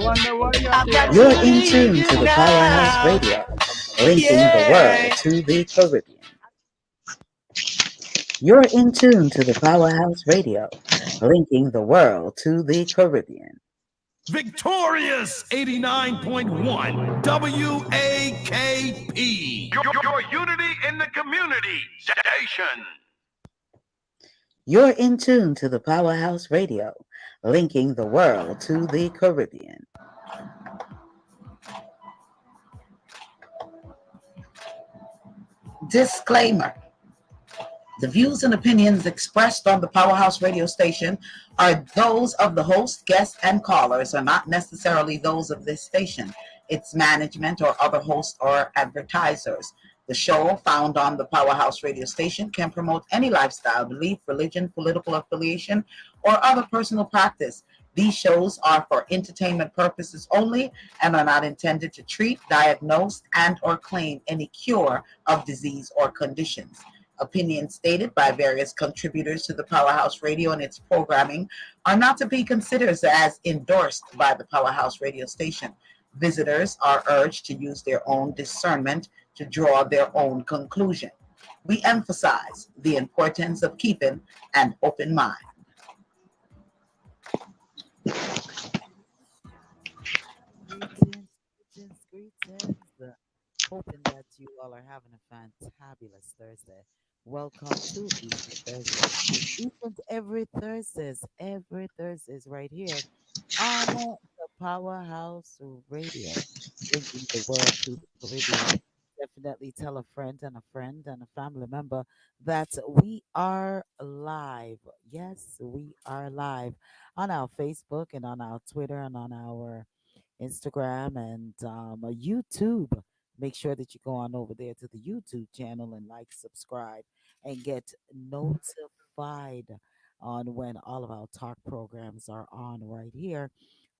wonder why you're You're in there. tune to the Powerhouse Radio, linking the world to the Caribbean. You're in tune to the Powerhouse Radio, linking the world to the Caribbean. Victorious 89.1 WAKP. Your unity in the community station. You're in tune to the Powerhouse Radio, linking the world to the Caribbean. Disclaimer. The views and opinions expressed on the Powerhouse radio station are those of the host, guests, and callers, are not necessarily those of this station, its management, or other hosts or advertisers. The show, found on the Powerhouse radio station, can promote any lifestyle, belief, religion, political affiliation, or other personal practice. These shows are for entertainment purposes only and are not intended to treat, diagnose, and or claim any cure of disease or conditions. Opinions stated by various contributors to the Powerhouse Radio and its programming are not to be considered as endorsed by the Powerhouse Radio station. Visitors are urged to use their own discernment to draw their own conclusion. We emphasize the importance of keeping an open mind. Greetings. Hoping that you all are having a fantabulous Thursday. Welcome to Easter Thursday. Each and every Thursdays right here on the Powerhouse Radio, bringing the world to the Caribbean. Definitely tell a friend and a family member that we are live. Yes, we are live on our Facebook and on our Twitter and on our Instagram and YouTube. Make sure that you go on over there to the YouTube channel and like, subscribe, and get notified on when all of our talk programs are on right here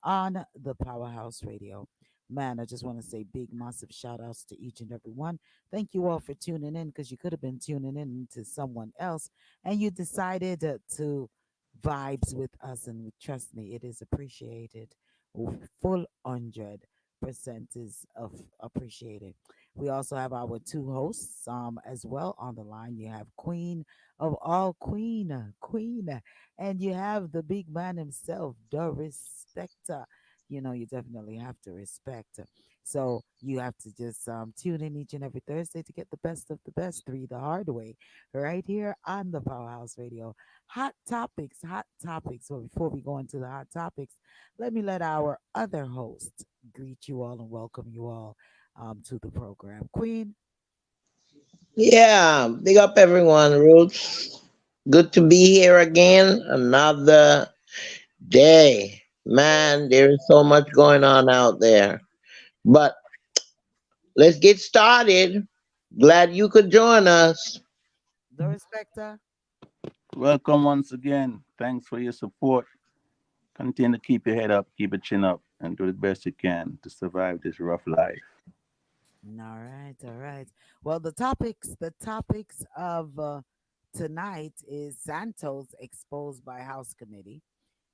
on the Powerhouse Radio. Man, I just want to say big, massive shout outs to each and every one. Thank you all for tuning in because you could have been tuning in to someone else and you decided to vibes with us. And trust me, it is appreciated. Full 100% is of appreciated. We also have our two hosts as well on the line. You have Queen of all Queen, and you have the big man himself, Darespecta. You definitely have to respect. So you have to just tune in each and every Thursday to get the best of the best, three the hard way, right here on the Powerhouse Radio. Hot topics, hot topics. So before we go into the hot topics, let me let our other host greet you all and welcome you all to the program. Queen. Yeah, big up everyone, Roots. Good to be here again. Another day. Man, there is so much going on out there. But let's get started. Glad you could join us. The respecter. Welcome once again. Thanks for your support. Continue to keep your head up, keep your chin up, and do the best you can to survive this rough life. All right. Well, the topics of tonight is Santos exposed by House Committee.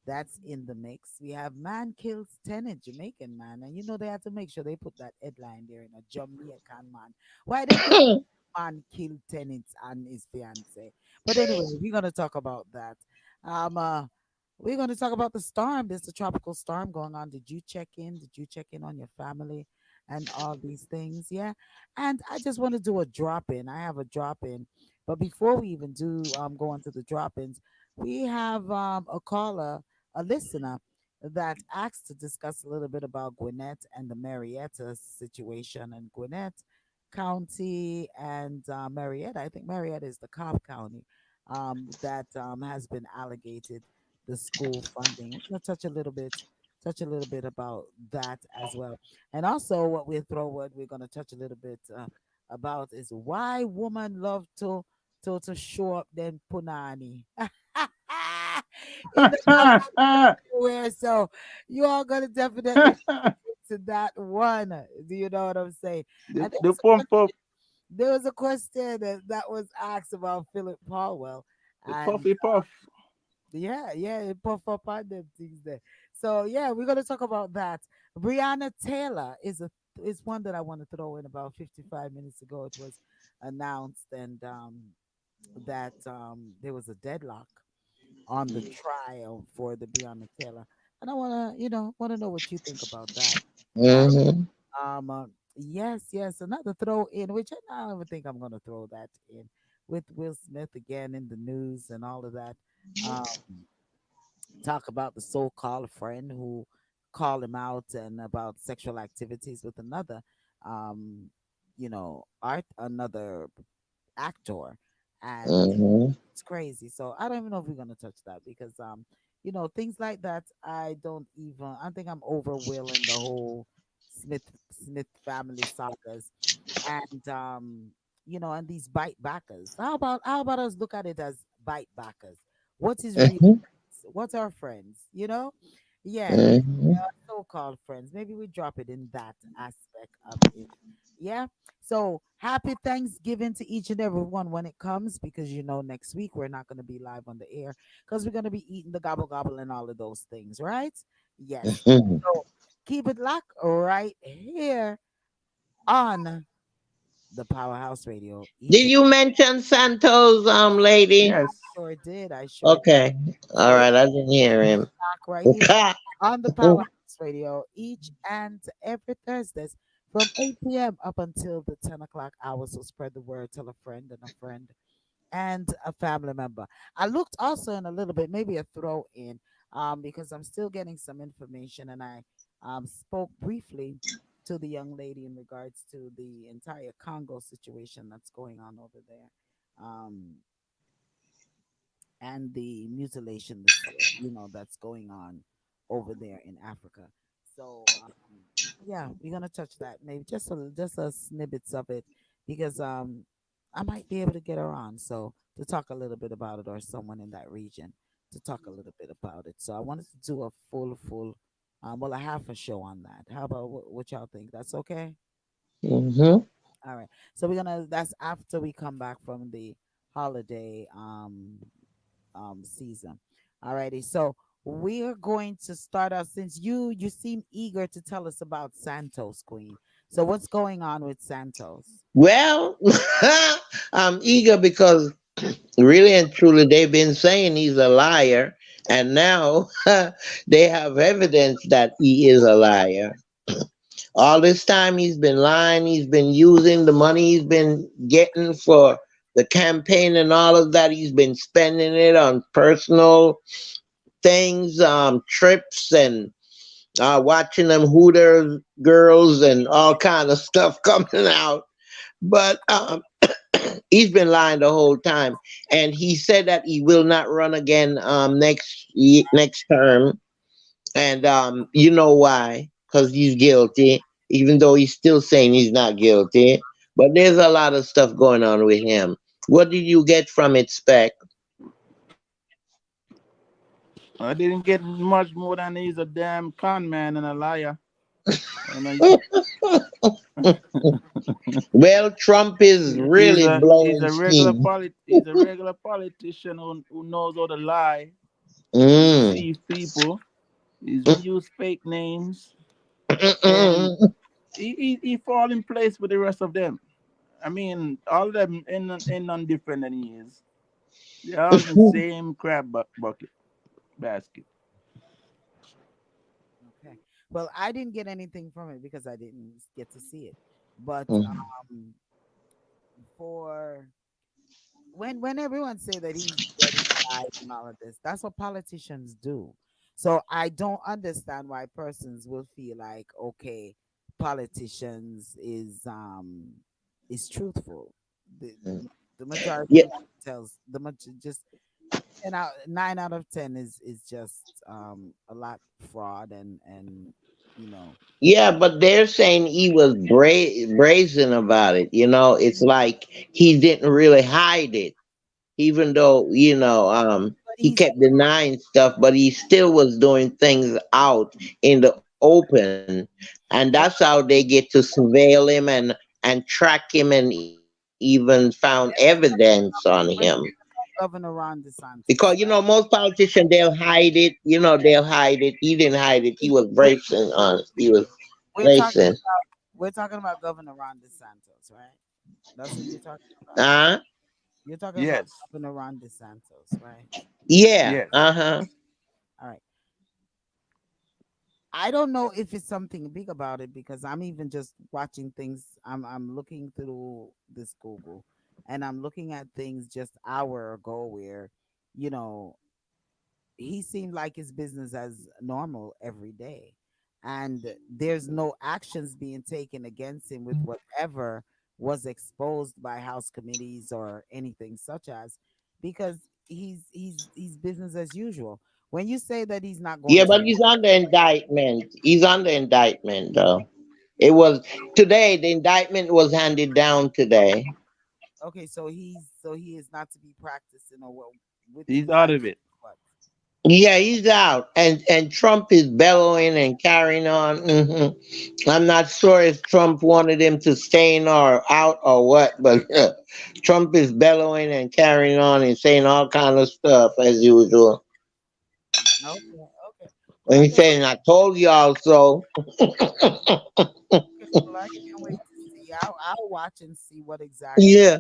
That's in the mix. We have man kills tenant, Jamaican man, and they have to make sure they put that headline there in a Jamaican man. Why they put man killed tenants and his fiance? But anyway, we're gonna talk about that. Um, uh, we're gonna talk about the storm. There's a tropical storm going on. Did you check in? Did you check in on your family and all these things? Yeah. And I just want to do a drop in. I have a drop in, but before we even do go on to the drop ins, we have a caller, a listener that asked to discuss a little bit about Gwinnett and the Marietta situation and Gwinnett County and Marietta. I think Marietta is the Cobb County that has been allocated the school funding. We're going to touch a little bit about that as well. And also what we're going to touch a little bit about is why women love to show up then punani. In the where so you all gonna definitely to that one. Do you know what I'm saying? And The pump up, there was a question that was asked about Philip Powell, the and puffy puff. yeah, it puff up on them things there. So yeah, we're gonna talk about that. Breonna Taylor is one that I want to throw in. About 55 minutes ago, it was announced and that there was a deadlock on the trial for the Breonna Taylor, and I wanna want to know what you think about that. All Mm-hmm. right. Yes, yes, another throw in, which I don't even think I'm gonna throw that in with Will Smith again in the news and all of that. Um, talk about the so-called friend who called him out and about sexual activities with another um art another actor, and Mm-hmm. it's crazy. So I don't even know if we're going to touch that because things like that I think I'm overwhelming the whole Smith family sagas, and and these bite backers. How about us look at it as bite backers? What is real Mm-hmm. friends? What's our friends? Yeah, Mm-hmm. so-called friends. Maybe we drop it in that aspect of it. Yeah. So happy Thanksgiving to each and every one when it comes, because next week we're not going to be live on the air because we're going to be eating the gobble gobble and all of those things, right? Yes. Mm-hmm. So keep it locked right here on the Powerhouse Radio. Each Did and you mention Santos, lady? Yes. sure did. I sure did. Okay. All So right. I didn't hear keep it him. locked right here on the Powerhouse Radio each and every Thursdays from 8 p.m. up until the 10 o'clock hour. So spread the word, tell a friend, and a family member. I looked also in a little bit, maybe a throw in, because I'm still getting some information, and I spoke briefly to the young lady in regards to the entire Congo situation that's going on over there. And the mutilation that's going on over there in Africa. So yeah, we're gonna touch that maybe just a snippets of it, because I might be able to get her on so to talk a little bit about it, or someone in that region to talk a little bit about it. So I wanted to do a full well, a half a show on that. How about what y'all think? That's okay. Mm-hmm. All right. So we're gonna that's after we come back from the holiday season. Alrighty, so we're going to start out since you seem eager to tell us about Santos, Queen. So what's going on with Santos? Well, I'm eager because really and truly they've been saying he's a liar, and now they have evidence that he is a liar. All this time he's been lying, he's been using the money he's been getting for the campaign and all of that. He's been spending it on personal things, trips and watching them Hooter girls and all kind of stuff coming out. But he's been lying the whole time, and he said that he will not run again next term. And you know why? Because he's guilty, even though he's still saying he's not guilty. But there's a lot of stuff going on with him. What did you get from it, Spec? I didn't get much more than he's a damn con man and a liar. And Well, Trump is he's really a he's blowing a regular steam. he's a regular politician who knows how to lie and Mm. deceive people. He's been used fake names, and he fall in place with the rest of them. I mean, all of them ain't none different than he is. They're all in the same crab bucket basket. Okay. Well, I didn't get anything from it because I didn't get to see it. But for when everyone say that he lied and all of this, that's what politicians do. So I don't understand why persons will feel like, okay, politicians is truthful. The majority Yeah, of them tells the much just 9 out of 10 is just a lot fraud and you know yeah, but they're saying he was brazen about it. It's like he didn't really hide it, even though but he he's kept denying stuff, but he still was doing things out in the open, and that's how they get to surveil him and track him and even found evidence on him. Governor Ron DeSantis, Because right? most politicians they'll hide it. They'll hide it. He didn't hide it. He was bracing on it. He was We're talking bracing. about we're talking about Governor Ron DeSantis, right? That's what you're talking about. Uh You're talking about Yes. Governor Ron DeSantis, right? yeah. Yes. Uh-huh. All right. I don't know if it's something big about it because I'm even just watching things. I'm looking through this Google, and I'm looking at things just hour ago where, you know, he seemed like his business as normal every day, and there's no actions being taken against him with whatever was exposed by house committees or anything such as, because he's business as usual. When you say that he's not going Yeah, to, but he's under indictment. He's under indictment though. It was today. The indictment was handed down today. okay, so he is not to be practicing or what with the He's out of indictment. it. What? Yeah, he's out, and Trump is bellowing and carrying on. I'm not sure if Trump wanted him to stay in or out or what, but Trump is bellowing and carrying on and saying all kind of stuff as usual. Okay, okay. Well, And I he's guess saying, "I told y'all so." okay. Well, I can't wait to see. I'll watch and see what exactly Yeah.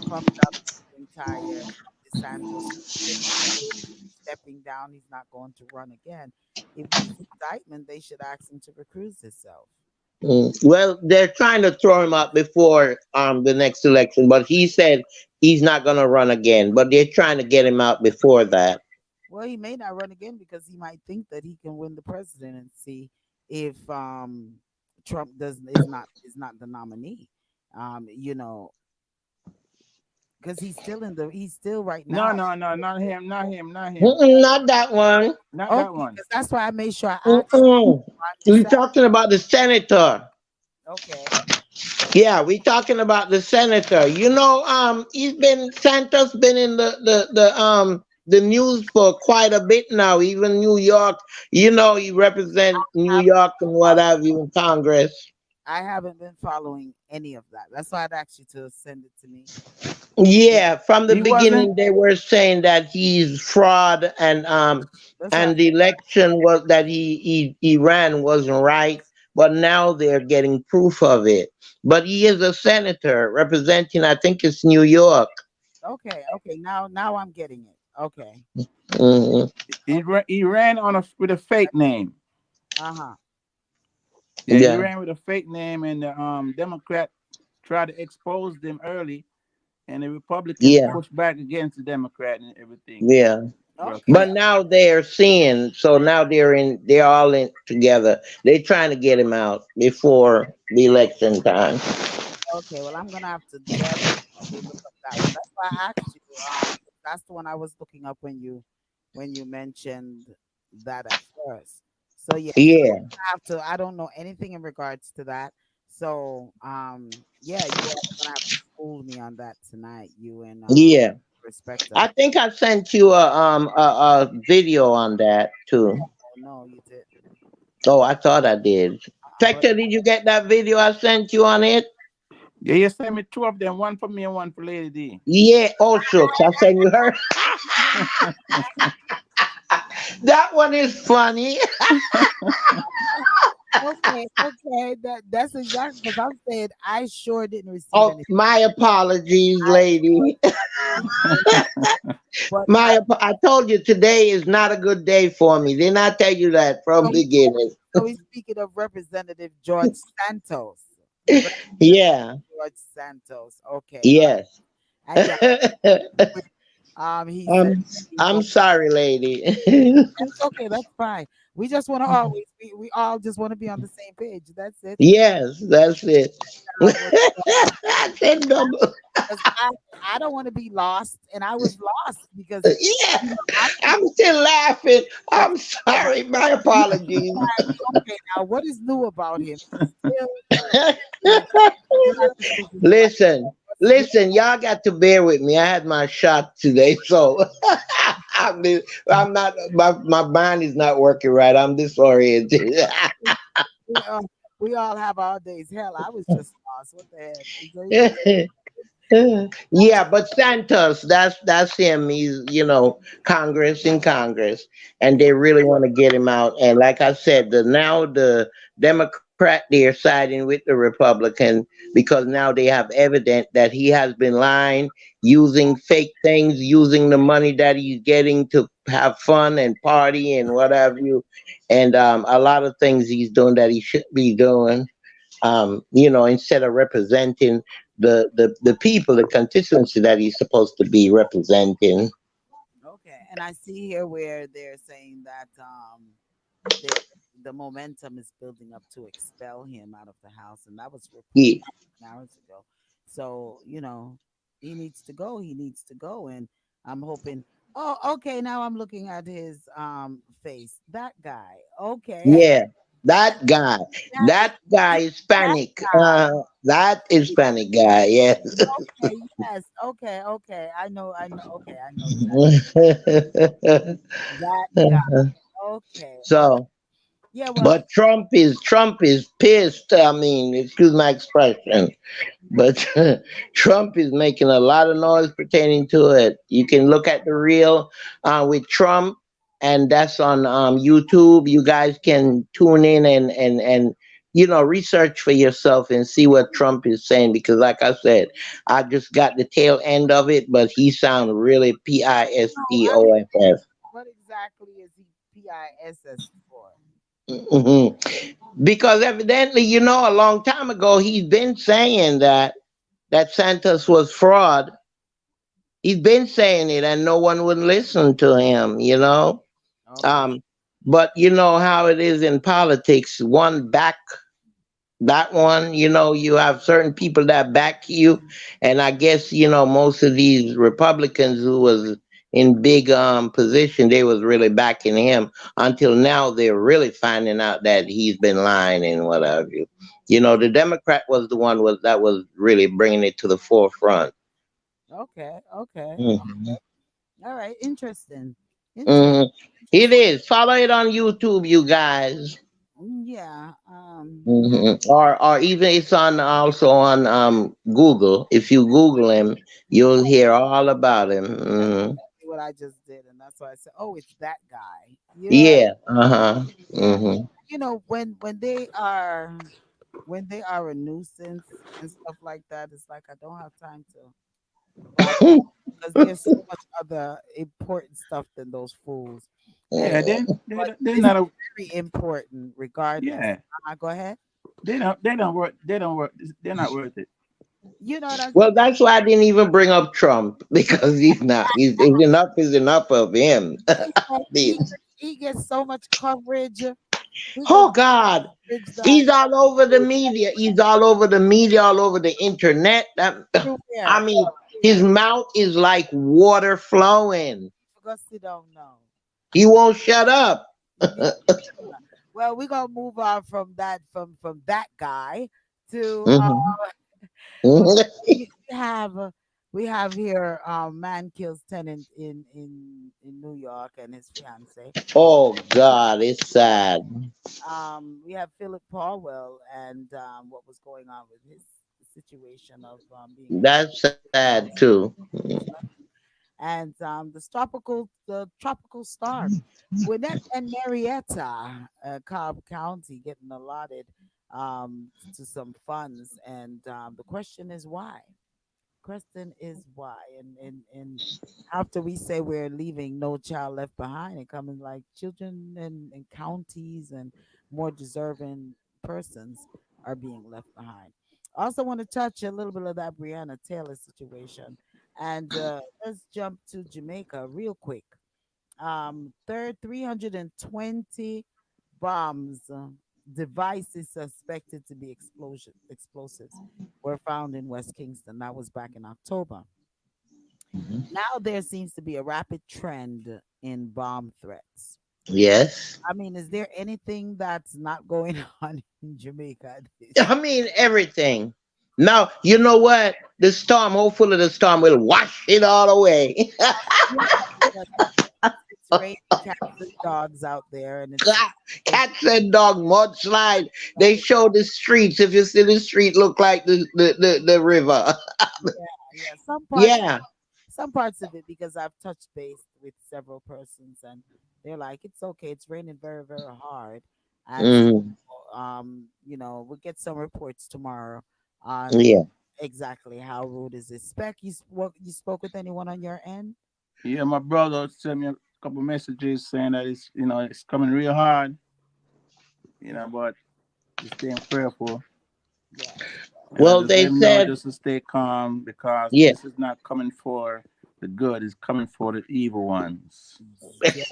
comes out of the entire DeSantis. He's stepping down. He's not going to run again. If these indictment, they should ask him to recuse himself. Well, they're trying to throw him out before the next election, but he said he's not going to run again. But they're trying to get him out before that. Well, he may not run again because he might think that he can win the presidency if Trump does is not the nominee. You know, because he's still right No, now. no, no, not him, not him, not him. Not that one. Not that Okay, one. because that's why I made sure I asked Mm-mm. you. We're talking about the senator. Okay, Yeah, we talking about the senator. Santos been in the news for quite a bit now. Even New York, he represent New I York and what have you in Congress. I haven't been following any of that. That's why I'd asked you to send it to me. He, Yeah, from the he wasn't. beginning they were saying that he's fraud That's why. and the election was that he ran wasn't right, but now they're getting proof of it. But he is a senator representing, I think it's New York. Okay, okay. Now I'm getting it. Okay, Hmm. okay. He ran with a fake name. Uh huh. Yeah, he Yeah, ran with a fake name, and the Democrat tried to expose them early, and the Republican yeah, pushed back against the Democrat and everything. yeah. Well, Okay. But now they're seeing, so now they're all in together. They're trying to get him out before the election time. Okay. Well, I'm gonna have to definitely look up that one. That's why I asked you. That's the one I was looking up when you mentioned that at first. So yes, Yeah, I have to. I don't know anything in regards to that. So yeah, you all are gonna have to school me on that tonight. You and yeah. Respecta. I think I sent you a video on that too. Oh no, you did. Oh, I thought I did. But Spectre, did you get that video I sent you on it? yeah, you sent me two of them, one for me and one for Lady D. Yeah, oh shucks, I sent you her. That one is funny. okay, okay, that's exactly because I'm saying I sure didn't receive Oh, anything. my apologies, I sure lady. didn't receive anything. But I told you today is not a good day for me. Didn't I tell you that from so the beginning? so he's speaking of Representative George Santos. Representative Yeah, George Santos. Okay, all right. yes. And yeah, he said I'm he I'm voted. sorry, lady. That's okay. That's fine. We just want to always we all just want to be on the same page. That's it. Yes, that's it. Out what I said double. because I don't want to be lost, and I was lost because Yeah, I'm I'm still laughing. what's I'm new about sorry. My you. apologies. Okay, now what is new about him? He's still he's still at the civil right. listen, What's new? listen, y'all got to bear with me. I had my shot today, so I'm not. My mind is not working right. I'm disoriented. We, uh, we all have our days. Hell, I was just lost. What the heck? So, Yeah, but Santos, that's him. He's Congress in Congress, and they really want to get him out. And like I said, now the Democrat they're siding with the Republican because now they have evidence that he has been lying, using fake things, using the money that he's getting to have fun and party and what have you, and a lot of things he's doing that he should be doing. Instead of representing the people, the constituency that he's supposed to be representing. Okay, and I see here where they're saying that they, the momentum is building up to expel him out of the house, and that was reported He, hours ago. So he needs to go. He needs to go, and I'm hoping. Oh, okay. Now I'm looking at his face. That guy. Okay, yeah, that guy, that is that guy that Hispanic, guy. that Hispanic guy, yes. Okay, yes. Okay, okay. I know. I know. Okay, I know that guy. Okay. Oh, So, yeah. Well, but Trump is pissed. I mean, excuse my expression. But Trump is making a lot of noise pertaining to it. You can look at the reel with Trump, and that's on YouTube. You guys can tune in and research for yourself and see what Trump is saying. Because, like I said, I just got the tail end of it, but he sounds really no. I, pistoff. what exactly is he PISS for? Hmm. Because evidently, a long time ago, he's been saying that Santos was fraud. He's been saying it, and no one would listen to him. Okay. Um, but you know how it is in politics. One back that one, you have certain people that back you, and I guess most of these Republicans who was in big position, they was really backing him. Until now, they're really finding out that he's been lying and what have you. The Democrat was the one that was really bringing it to the forefront. Okay. Okay. Mhm. All right. Interesting. Interesting. Hmm. It Interesting. is. Follow it on YouTube, you guys. Yeah. Or even it's on also on Google. If you Google him, you'll hear all about him. That's Hmm. exactly what I just did, and that's why I said, "Oh, it's that guy." Yeah. Uh-huh. Yeah. Hmm. When they are a nuisance and stuff like that, it's like I don't have time to watch because there's so much other important stuff than those fools. And Yeah, but they're this is not a very important, regardless. yeah. Go ahead. They don't work. They're not worth it. You know what I'm Well, that's why I didn't even bring up Trump because he's not. He's enough is enough of him. saying? He- He gets so much coverage. He gets oh God, coverage that he's all over the media. He's all over the media, all over the internet. I everywhere, mean, his everywhere. mouth is like water flowing. Because you don't know. He won't shut up. Yeah. Well, we're gonna move on from that from that guy to Mhm. we, Mhm. we have we have here man kills tenant in New York and his fiance. Oh God, it's sad. We have Philip Powell and what was going on with his situation of being That's sad house too. his life. And the tropical storm. Gwinnett and Marietta, Cobb County, getting allotted to some funds, and the question is why. Question is why, and after we say we're leaving no child left behind and coming like children and counties and more deserving persons are being left behind. I also want to touch a little bit of that Breonna Taylor situation, and let's jump to Jamaica real quick. Third 320 bombs, devices suspected to be explosives were found in West Kingston. That was back in October. Now there seems to be a rapid trend in bomb threats. Yes. I mean, is there anything that's not going on in Jamaica? I mean everything. Now you know what? The storm, hopefully the storm will wash it all away. Yeah, but it's raining cats and dogs out there, and it's Cats and dog mudslide. They show the streets. If you see the street, look like the river. yeah. Yeah. Some parts of it, because I've touched base with several persons, and they're like, it's okay. It's raining very, very hard, and so, Mm, we'll get some reports tomorrow on yeah. exactly how rude is this. Spec, you spoke with anyone on your end? Yeah, my brother sent me a couple messages saying that it's coming real hard, but just staying prayerful. Yes, And I Well, just let they him know said, just to stay calm because yeah. this is not coming for the good, it's coming for the evil ones. yes,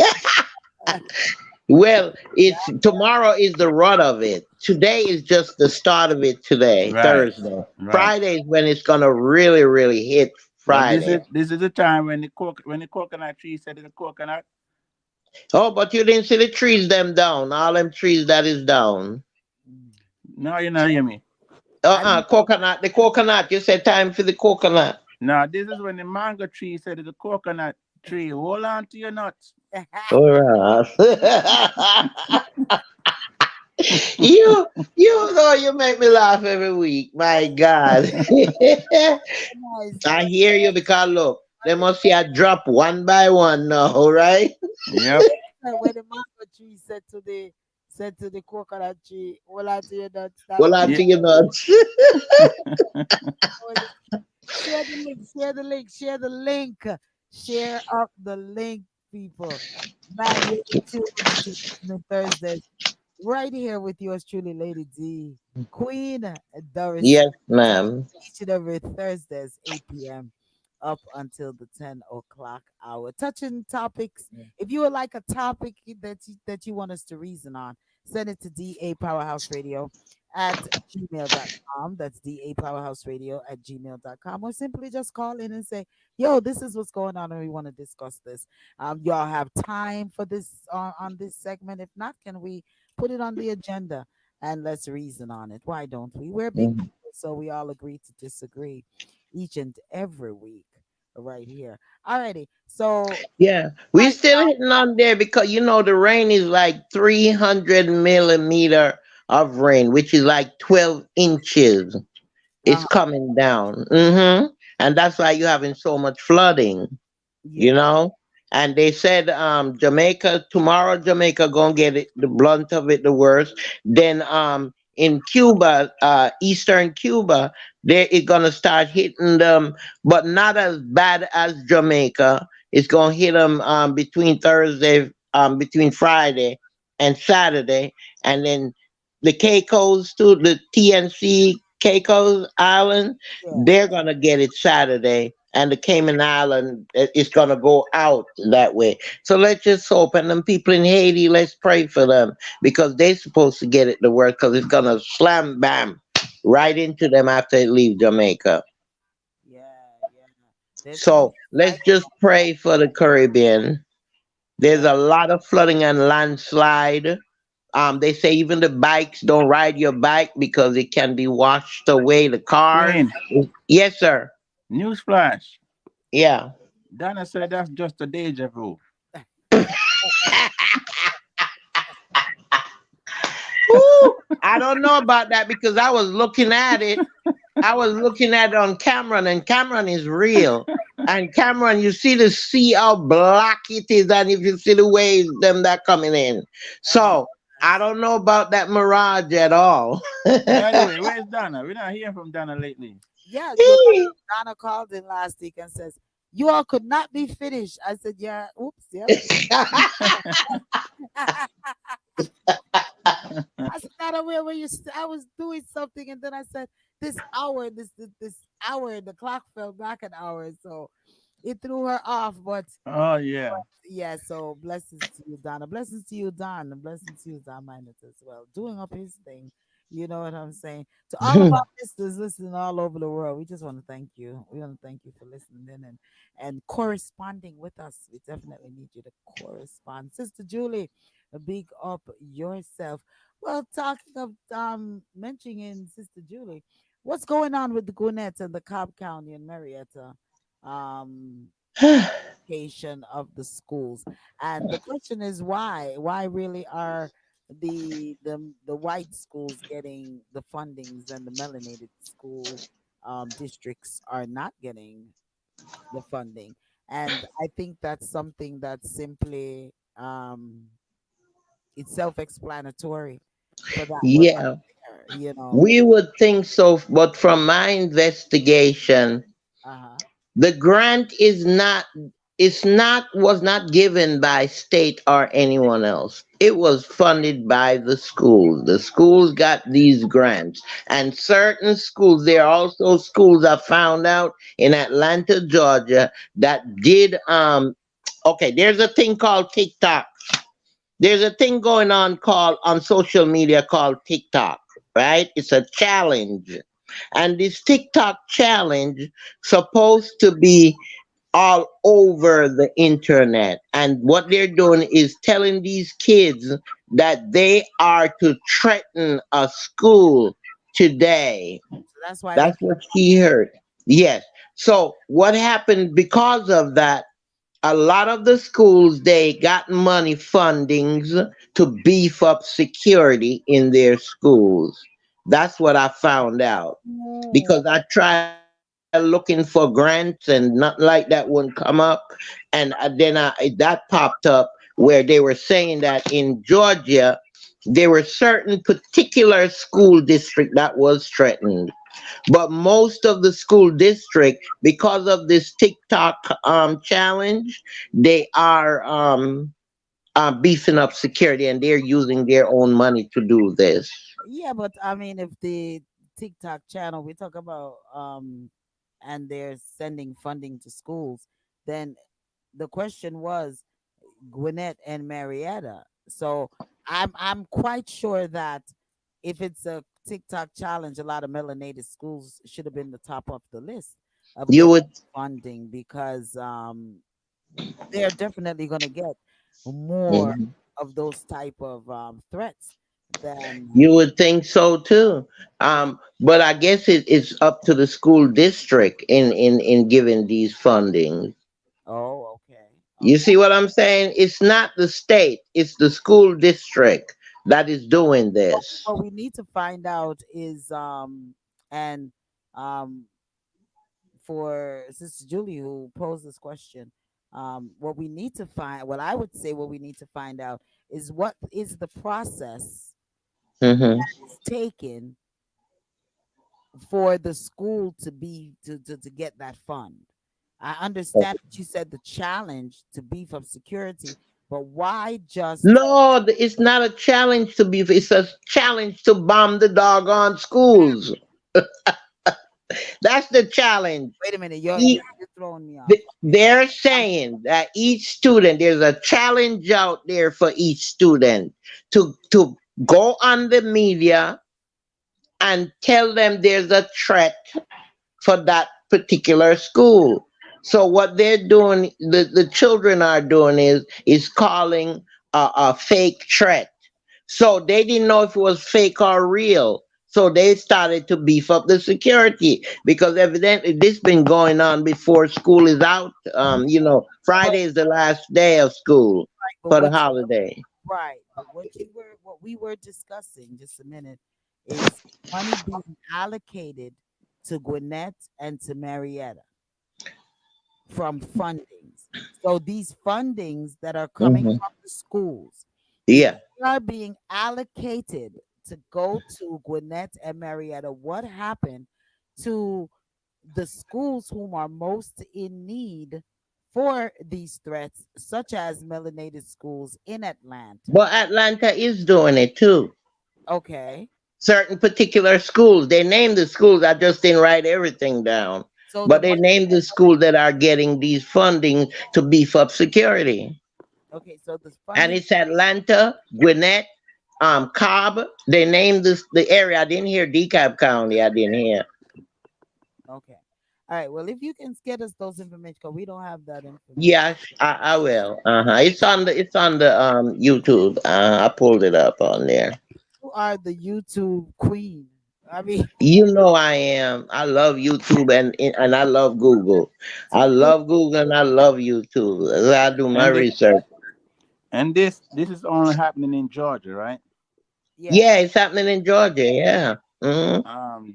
Well, it's tomorrow is the run of it. Today is just the start of it today, Right, Thursday. right. Friday is when it's gonna really, really hit But this Friday. is this is the time when the coconut tree said the coconut. Oh, but you didn't see the trees them down. All them trees that is down. mm. No, you not hear me. I didn't. Coconut, the coconut. You said time for the coconut. Now this is when the mango tree said the coconut tree. Hold on to your nuts. All right. You know you make me laugh every week. My God. Nice. I hear you because look, they must see I drop one by one now, right? Yep. When the mango tree said to the coconut tree, "Hold on to your nuts." That Well, was I Yeah. think you know. share the link. Share the link. Share the link. Share up the link, people. Man, you're in tune to Listening Thursdays right here with yours truly, Lady D, Queen Doris, Yes, ma'am. each and every Thursdays, 8 p.m. up until the 10 o'clock hour. Touching topics. If you would like a topic that you want us to reason on, send it to DA Powerhouse Radio at gmail.com. That's DA Powerhouse Radio at gmail.com. Or simply just call in and say, yo, this is what's going on and we want to discuss this. Y'all have time for this on this segment. If not, can we put it on the agenda and let's reason on it? Why don't we? We're big Mm. people, so we all agree to disagree each and every week right here. Alrighty. So Yeah, we right still hitting on there because you know the rain is like 300 millimeter of rain, which is like 12 inches. now, It's coming down. And that's why you're having so much flooding. you yeah, know. And they said Jamaica tomorrow. Jamaica gonna get it, the blunt of it, the worst. Then in Cuba, Eastern Cuba, they it gonna start hitting them, but not as bad as Jamaica. It's gonna hit them between Friday and Saturday, and then the Caicos too, the TNC Caicos Island, yeah, they're gonna get it Saturday, and the Cayman Island is gonna go out that way. So let's just hope, and them people in Haiti, let's pray for them because they're supposed to get it the worst because it's gonna slam bam right into them after it leaves Jamaica. yeah. There's so many So let's cycles. just pray for the Caribbean. There's Yeah, a lot of flooding and landslide. They say even the bikes don't ride your bike because it can be washed away. The cars. Queen. Yes, sir. Newsflash. Yeah. Donna said that's just a deja vu. Ooh, I don't know about that because I was looking at it. I was looking at it on Cameron, and Cameron is real. And Cameron, you see the sea how black it is, and if you see the waves, them that coming in. oh my So I goodness. don't know about that mirage at all. By the way, where's Donna? We're not hearing from Donna lately. Yeah, Donna called in last week and says, "You all could not be finished." I said, "Yeah, oops, yep." I said, "Not aware where you." I was doing something, and then I said, "This hour, this hour, the clock fell back an hour, so it threw her off." But Oh yeah. yeah, so blessings to you, Donna. Blessings to you, Don. And blessings to you, Don Minus as well. Doing up his thing. You know what I'm saying? To all of our listeners listening all over the world, we just want to thank you. We want to thank you for listening in and corresponding with us. We definitely need you to correspond. Sister Julie, a big up yourself. Well, talking of mentioning Sister Julie, what's going on with the Gwinnett and the Cobb County and Marietta? Um Education of the schools. And the question is why? Why really are the white schools getting the fundings and the melanated school districts are not getting the funding. And I think that's something that's simply it's self-explanatory for that one Yeah, right there, you know. we would think so, but from my investigation, Uh-huh. the grant is not, it's not, was not given by state or anyone else. It was funded by the schools. The schools got these grants. And certain schools, there are also schools I found out in Atlanta, Georgia, that did okay, there's a thing called TikTok. There's a thing going on called on social media called TikTok, right? It's a challenge. And this TikTok challenge supposed to be all over the internet. And what they're doing is telling these kids that they are to threaten a school today. So that's why they That's what she heard. Yes. So what happened because of that? A lot of the schools they got money fundings to beef up security in their schools. That's what I found out oh, because I tried looking for grants and nothing like that wouldn't come up, and that popped up where they were saying that in Georgia there were certain particular school district that was threatened, but most of the school district, because of this TikTok challenge, they are beefing up security and they're using their own money to do this. yeah, but I mean, if the TikTok channel we talk about, and they're sending funding to schools, then the question was Gwinnett and Marietta. So I'm quite sure that if it's a TikTok challenge, a lot of melanated schools should have been the top of the list of You getting would funding because they're definitely going to get more mhm. of those type of threats than You would think so too. But I guess it's up to the school district in giving these fundings. oh, okay, You okay. see what I'm saying? It's not the state, it's the school district that is doing this. What we need to find out is and um for Sister Julie who posed this question, what we need to find, well, I would say what we need to find out is what is the process Hmm. is taken for the school to to get that fund. I understand that you said the challenge to beef up security, but why just No, it's not a challenge to be. It's a challenge to bomb the doggone schools. That's the challenge. wait a minute, E- you're throwing me off. They're saying that each student, there's a challenge out there for each student to go on the media and tell them there's a threat for that particular school. So what they're doing, the children are doing is calling a fake threat. So they didn't know if it was fake or real. So they started to beef up the security because evidently this been going on before school is out. But Friday is the last day of school right, but for the holiday. what we were discussing just a minute is money being allocated to Gwinnett and to Marietta from fundings. So these fundings that are coming Hmm. from the schools, if Yeah. they are being allocated to go to Gwinnett and Marietta, what happened to the schools whom are most in need for these threats, such as melanated schools in Atlanta? But Atlanta is doing it too. Okay. Certain particular schools. They named the schools. I just didn't write everything down. So the But they money, named the schools that are getting these funding to beef up security. okay, so the And funding, it's Atlanta, Gwinnett, Cobb. They named this the area. I didn't hear DeKalb County. I didn't hear. okay. All right. Well, if you can get us those information, because we don't have that information. Yeah, I will. It's on the YouTube. I pulled it up on there. You are the YouTube queen. I mean, You know I am. I love YouTube and I love Google. I so what? love Google and I love YouTube. That's how I do my And this research. and this is only happening in Georgia, right? Yeah. Yeah, it's happening in Georgia. Yeah. Hmm.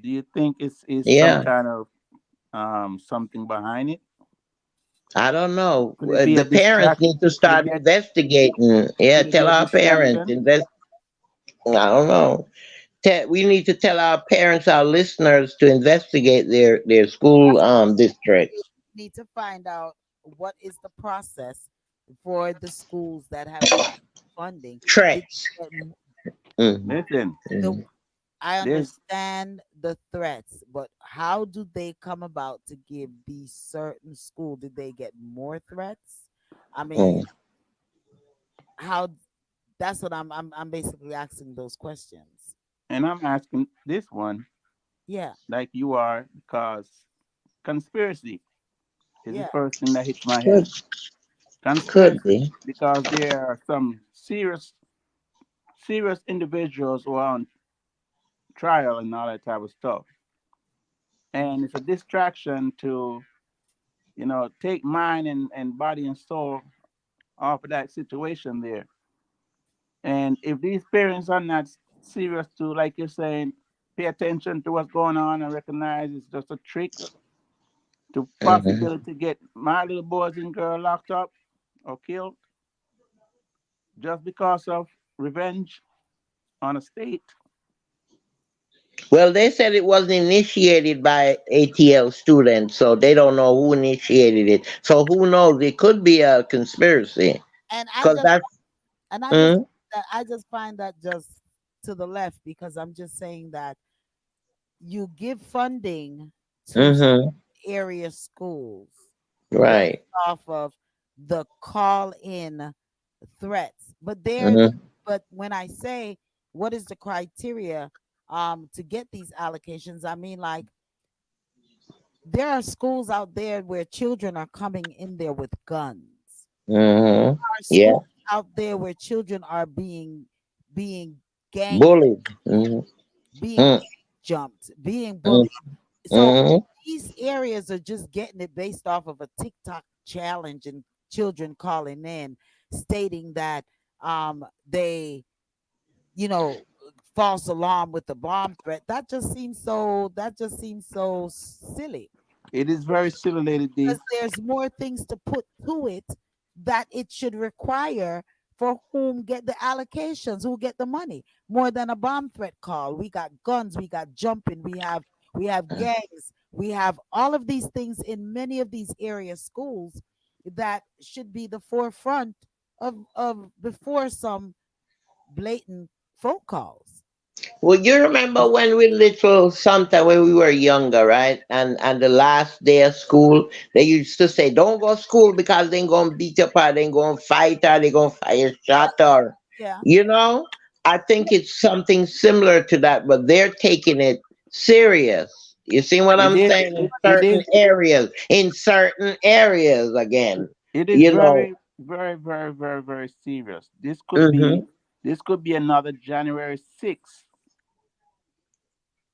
Do you think it's some Yeah. kind of something behind it? I don't know. Could it be a The parents distract? need to Could it start be a investigating. Yeah, could it be tell a our parents. distraction? Invest. I don't know. We need to tell our parents, our listeners, to investigate their school That's districts. we need to find out what is the process for the schools that have gotten funding. Did Threats. they get Hmm. Listen, the Hmm. I there's understand the threats, but how do they come about to give these certain school? Did they get more threats? I mean, how that's what I'm basically asking those questions. and I'm asking this one Yeah, like you are because conspiracy is the yeah. first thing that hits my Could head. could Conspiracy be. because there are some serious individuals who are on trial and all that type of stuff, and it's a distraction to take mind and body and soul off of that situation there. And if these parents are not serious to, like you're saying, pay attention to what's going on and recognize it's just a trick to Hmm. possibility get my little boys and girls locked up or killed just because of revenge on a state. Well, they said it wasn't initiated by ATL students, so they don't know who initiated it. So who knows? It could be a conspiracy. And Cause that's. I just Mm-hmm. I just find that just to the left because I'm just saying that you give funding to Mm-hmm. area schools based Right. off of the call in threats. But there Mm-hmm. but when I say what is the criteria to get these allocations, I mean like there are schools out there where children are coming in there with guns. Mm-hmm. Are Yeah. schools out there where children are being gang Bullied. Mm-hmm. being jumped, being bullied. So Mm-hmm. these areas are just getting it based off of a TikTok challenge and children calling in stating that they, you know, false alarm with the bomb threat. That just seems so silly It is very silly, Lady D. because there's more things to put to it that it should require for whom get the allocations, who get the money more than a bomb threat call. We got guns, we got jumping, we have gangs, we have all of these things in many of these area schools that should be the forefront of before some blatant phone calls. Well, you remember when we little, sometime when we were younger, right? And the last day of school, they used to say, "Don't go to school because they gonna beat you up, or they gonna fight, or they gonna fire shot, or Yeah. you know." I think it's something similar to that, but they're taking it serious. You see what It I'm is. saying? It is. In certain areas, again, It is you know. very, very, very, very, very serious. Hmm. This could be another January 6th.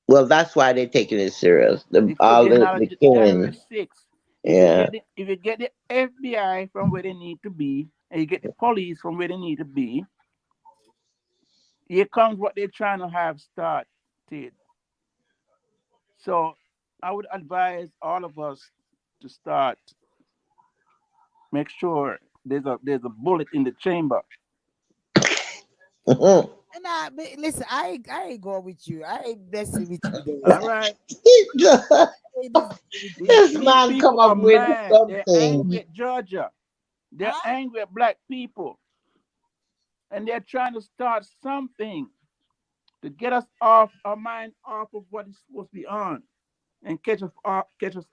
Well, that's why they're taking it serious. It could be another The January killing. 6th. Yeah. If you get the FBI from where they need to be, and you get the police from where they need to be, here comes what they're trying to have started. So I would advise all of us to start. Make sure there's a bullet in the chamber. And listen, I ain't going with you. I ain't messing with you there. All right. I ain't just with you. These Man come people up are with mad. They're angry something. at Georgia. They're Huh? angry at black people, and they're trying to start something to get us off our mind off of what is supposed to be on and catch us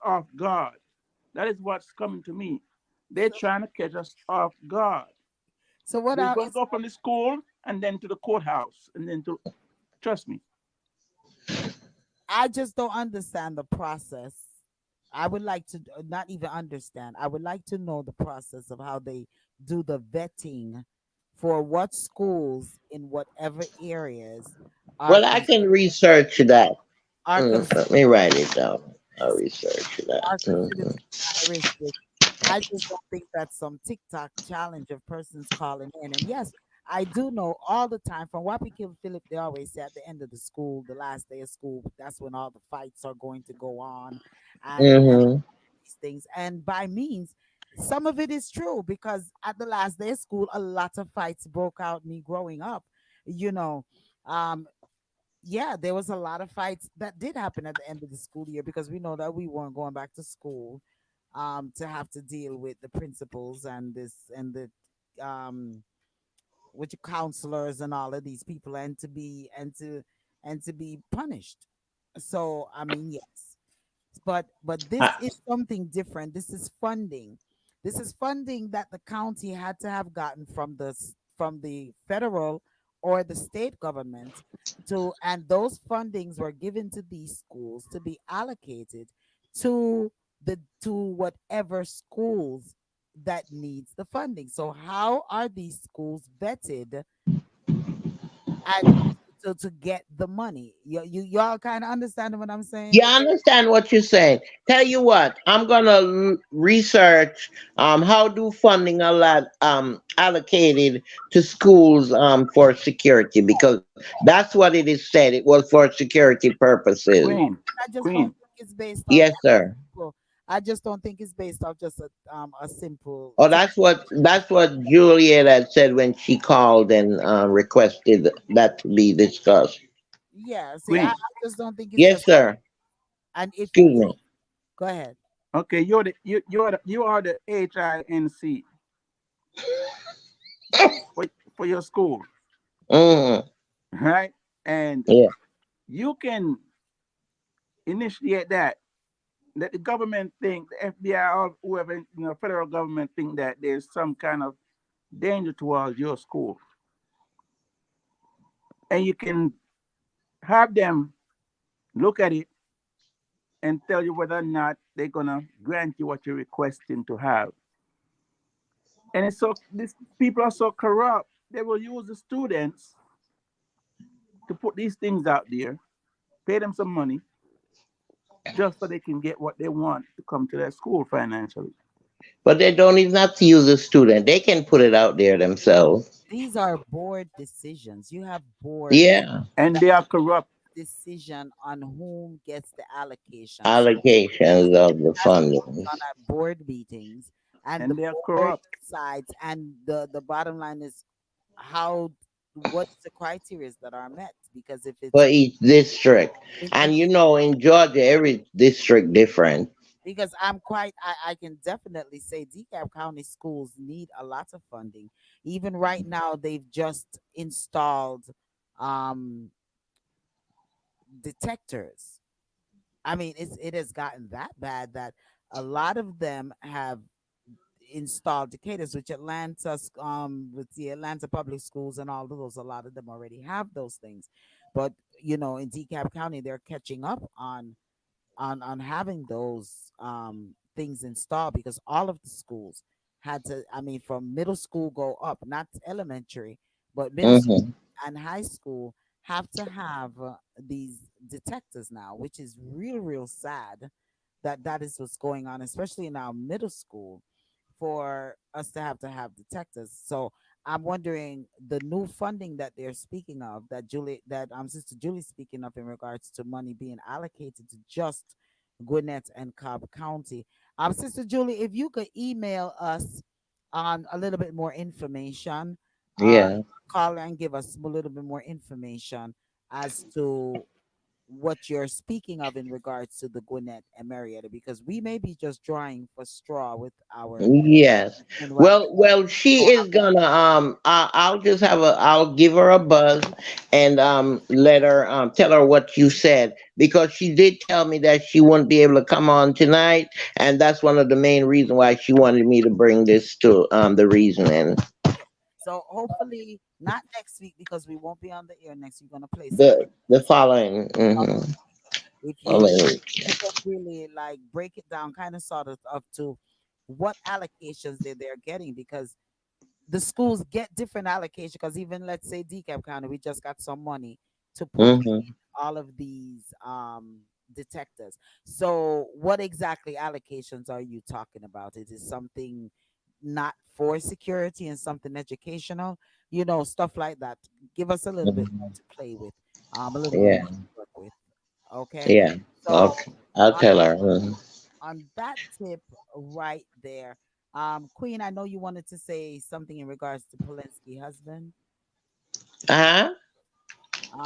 off guard. That is what's coming to me. They're So, trying to catch us off guard. so what They're I going to go from the school and then to the courthouse and then to trust me. I just don't understand the process. I would like to not even understand. I would like to know the process of how they do the vetting for what schools in whatever areas are Well, I con- can research that. are Let me considered write it down. I'll research that. are considered to be high risk. I just don't think that's some TikTok challenge of persons calling in. And yes, I do know all the time from Wappy Philip, they always say at the end of the school, the last day of school, that's when all the fights are going to go on and Mm-hmm. these things. And by means, some of it is true because at the last day of school, a lot of fights broke out me growing up. You know, um, yeah, there was a lot of fights that did happen at the end of the school year because we know that we weren't going back to school to have to deal with the principals and this and the um with your counselors and all of these people and to be punished. So I mean, yes, but this is something different. This is funding. This is funding that the county had to have gotten from from the federal or the state government to, and those fundings were given to these schools to be allocated to to whatever schools that needs the funding. So how are these schools vetted and to get the money? Y'all kind of understand what I'm saying? Yeah, I understand what you're saying. Tell you what, I'm gonna research how do funding allocated to schools for security, because that's what it is said. It was for security purposes. Queen, I just don't Queen. think it's based off Yes, sir. simple. I just don't think it's based off just a simple Oh, that's what Juliet had said when she called and requested that to be discussed. yeah. See, I Queen. just don't think it's Yes, just, sir. and Excuse me. go ahead. Okay, you are the HINC for for your school, Mm-hmm. right? And Yeah. you can initiate that. Let the government think, the FBI or whoever, federal government think that there's some kind of danger towards your school, and you can have them look at it and tell you whether or not they're gonna grant you what you're requesting to have. And it's so these people are so corrupt. They will use the students to put these things out there, pay them some money, just so they can get what they want to come to their school financially. But they don't even have to use a student. They can put it out there themselves. These are board decisions. You have boards Yeah. And that they are corrupt. decision on whom gets the allocation. So Allocations of the has to be funding. done at board meetings, and the And they are board corrupt. decides. And the bottom line is how what is the criteria that are met? Because if it's For each district. if And in Georgia, every district different. because I can definitely say DeKalb County schools need a lot of funding. Even right now, they've just installed um detectors. I mean, it has gotten that bad that a lot of them have installed decators, which with the Atlanta public schools and all of those, a lot of them already have those things. But in DeKalb County, they're catching up on having those things installed because all of the schools had to, I mean, from middle school go up, not elementary, but middle school Hmm. and high school have to have these detectors now, which is real sad that that is what's going on, especially in our middle school, for us to have detectors. So I'm wondering the new funding that they're speaking of, that Sister Julie speaking of in regards to money being allocated to just Gwinnett and Cobb County. Sister Julie, if you could email us on a little bit more information, uh, Yeah. call and give us a little bit more information as to what you're speaking of in regards to the Gwinnett and Marietta, because we may be just drawing for straw with our Yes. and right Well, she now. is gonna. I'll give her a buzz and let her tell her what you said, because she did tell me that she wouldn't be able to come on tonight, and that's one of the main reasons why she wanted me to bring this to the reasoning. Yeah. So hopefully not next week because we won't be on the air next week. We're gonna place it The following. if I you mean, can really like break it down kind of sort of to what allocations they're getting, because the schools get different allocation, because even let's say DeKalb County, we just got some money to put hmm all of these detectors. So what exactly allocations are you talking about? Is it something not for security and something educational? stuff like that. Give us a little bit more Mhm. to play with, a little bit Yeah, more to work with. Okay. yeah. So Okay, I'll on, tell her. Mhm. on that tip right there, Queen, I know you wanted to say something in regards to Polinsky husband. Uh-huh.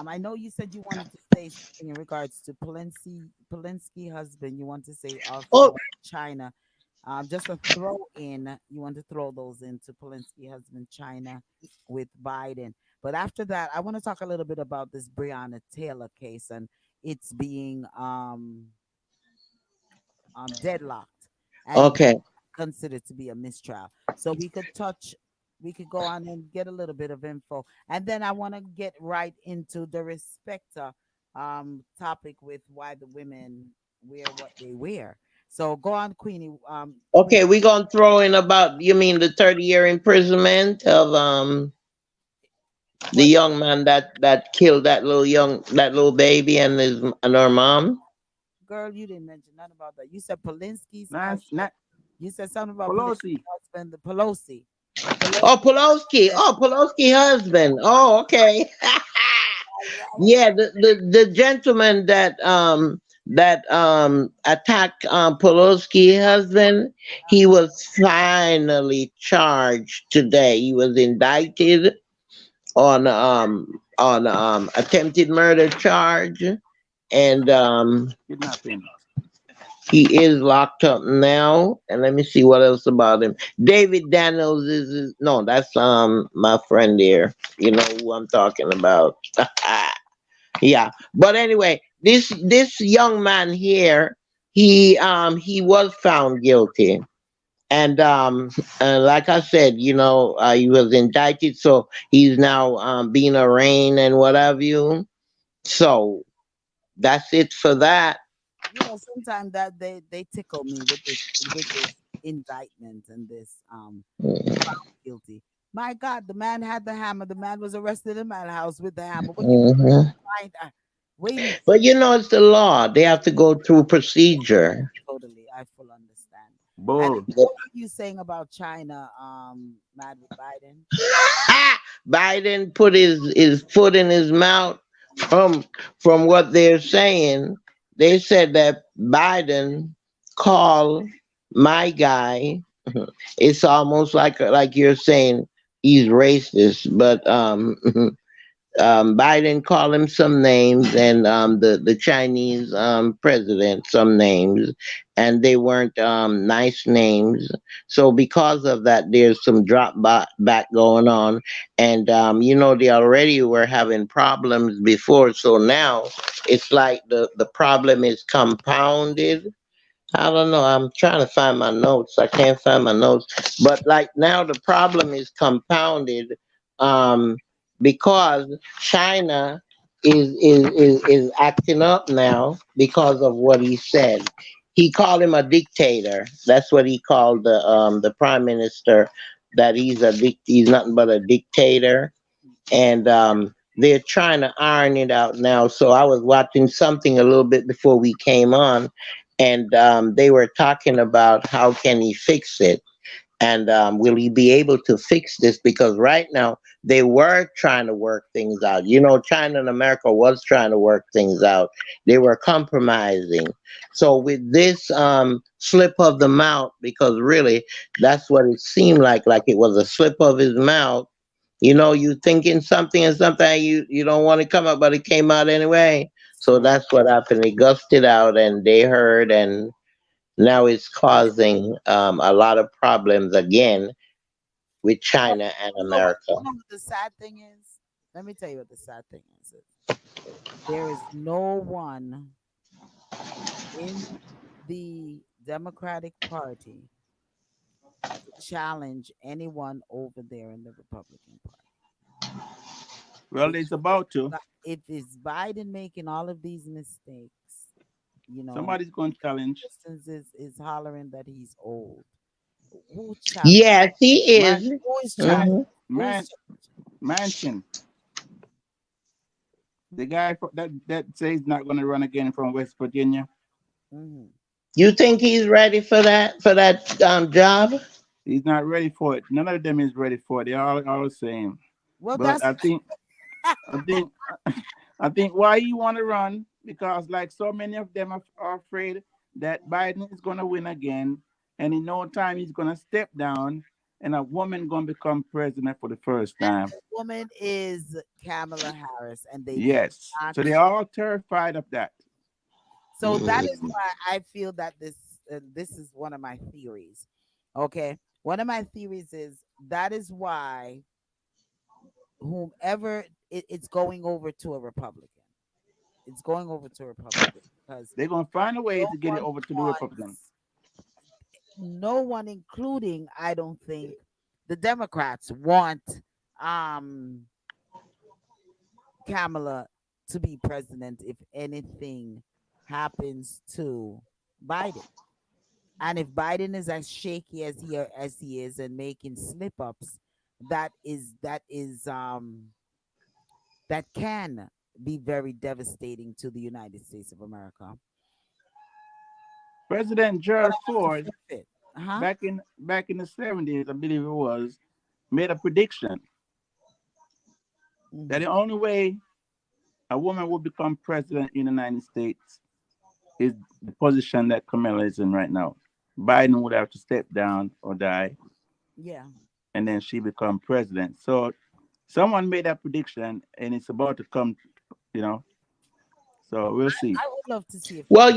I know you said you wanted to say something in regards to Polinsky husband. You want to say also Oh, about China. Just a throw in. You want to throw those into Polinsky husband China with Biden. But after that, I want to talk a little bit about this Breonna Taylor case and it's being deadlocked and okay. considered to be a mistrial. So we could go on and get a little bit of info, and then I want to get right into the respecter topic with why the women wear what they wear. So go on, Queenie. Queen, Okay, we gonna throw in about, you mean the 30-year imprisonment of the what young man that killed that little baby and her mom? girl? You didn't mention nothing about that. You said Polinsky's Not, husband. not You said something about Pelosi. Polinsky's husband, the Pelosi. Pelosi Oh, Pulowski. said, Oh, Pulowski husband. Oh, okay. yeah, Yeah, the gentleman that attacked Pulowski husband, he was finally charged today. He was indicted on attempted murder charge, and Kidnapping. he is locked up now. And let me see what else about him. David Daniels is no, that's my friend here. You know who I'm talking about. Yeah. But anyway, this young man here, he was found guilty. And like I said, he was indicted, so he's now being arraigned and what have you. So that's it for that. sometimes that they tickle me with this indictment and this found guilty. My God, the man had the hammer. The man was arrested in my house with the hammer. What you Hmm. find waiting for But it's the law. They have to go through procedure. totally. I full understand. And Bull. what were you saying about China? Mad with Biden. Biden put his foot in his mouth from from what they're saying. They said that Biden called my guy. It's almost like you're saying he's racist, but Biden called him some names, and the Chinese president some names, and they weren't nice names. So because of that, there's some back going on, and they already were having problems before. So now it's like the problem is compounded. I don't know. I'm trying to find my notes. I can't find my notes. But like now the problem is compounded um because China is acting up now because of what he said. He called him a dictator. That's what he called the prime minister, that he's nothing but a dictator. And they're trying to iron it out now. So I was watching something a little bit before we came on, and they were talking about how can he fix it, and will he be able to fix this? Because right now they were trying to work things out. China and America was trying to work things out. They were compromising. So with this slip of the mouth, because really that's what it seemed like it was a slip of his mouth. You thinking something and something you don't want to come out, but it came out anyway. So True. that's what happened. It gusted out, and they heard, and now it's causing a lot of problems again with But China and America. you know what the sad thing is? Let me tell you what the sad thing is. There is no one in the Democratic Party to challenge anyone over there in the Republican Party. Well, If it's about to. if it's Biden making all of these mistakes, and Somebody's going to challenge. Christians is hollering that he's old. Who challenge? Yes, he Man, is. Who is man, challenging? Hmm. Who is man, Manchin. The guy that says not going to run again from West Virginia. challenging? You think he's ready for that job? He's not ready for it. None of them is ready for it. They're all the same. Well, But that's I think, I think why he want to run because like so many of them are afraid that Biden is gonna win again, and in no time he's gonna step down, and a woman gonna become president for the first and time. the woman is Kamala Harris, and they did Yes, not. so they're all terrified of that. So that is why I feel that this is one of my theories. Okay, one of my theories is that is why whomever it's going over to a Republican. It's going over to a Republican because They're gonna find a way no to get it one over to the Republican. wants, no one, including I don't think the Democrats want um Kamala to be president if anything happens to Biden. And if Biden is as shaky as he is and making slip ups, that can be very devastating to the United States of America. President We're Gerald gonna have to Ford flip it. Uh-huh. back in the 70s, I believe it was, made a prediction that Hmm. the only way a woman would become president in the United States is the position that Kamala is in right now. Biden would have to step down or die, Yeah. and then she become president. So someone made that prediction, and it's about to come. You know, so we'll see. I would love to see if Well,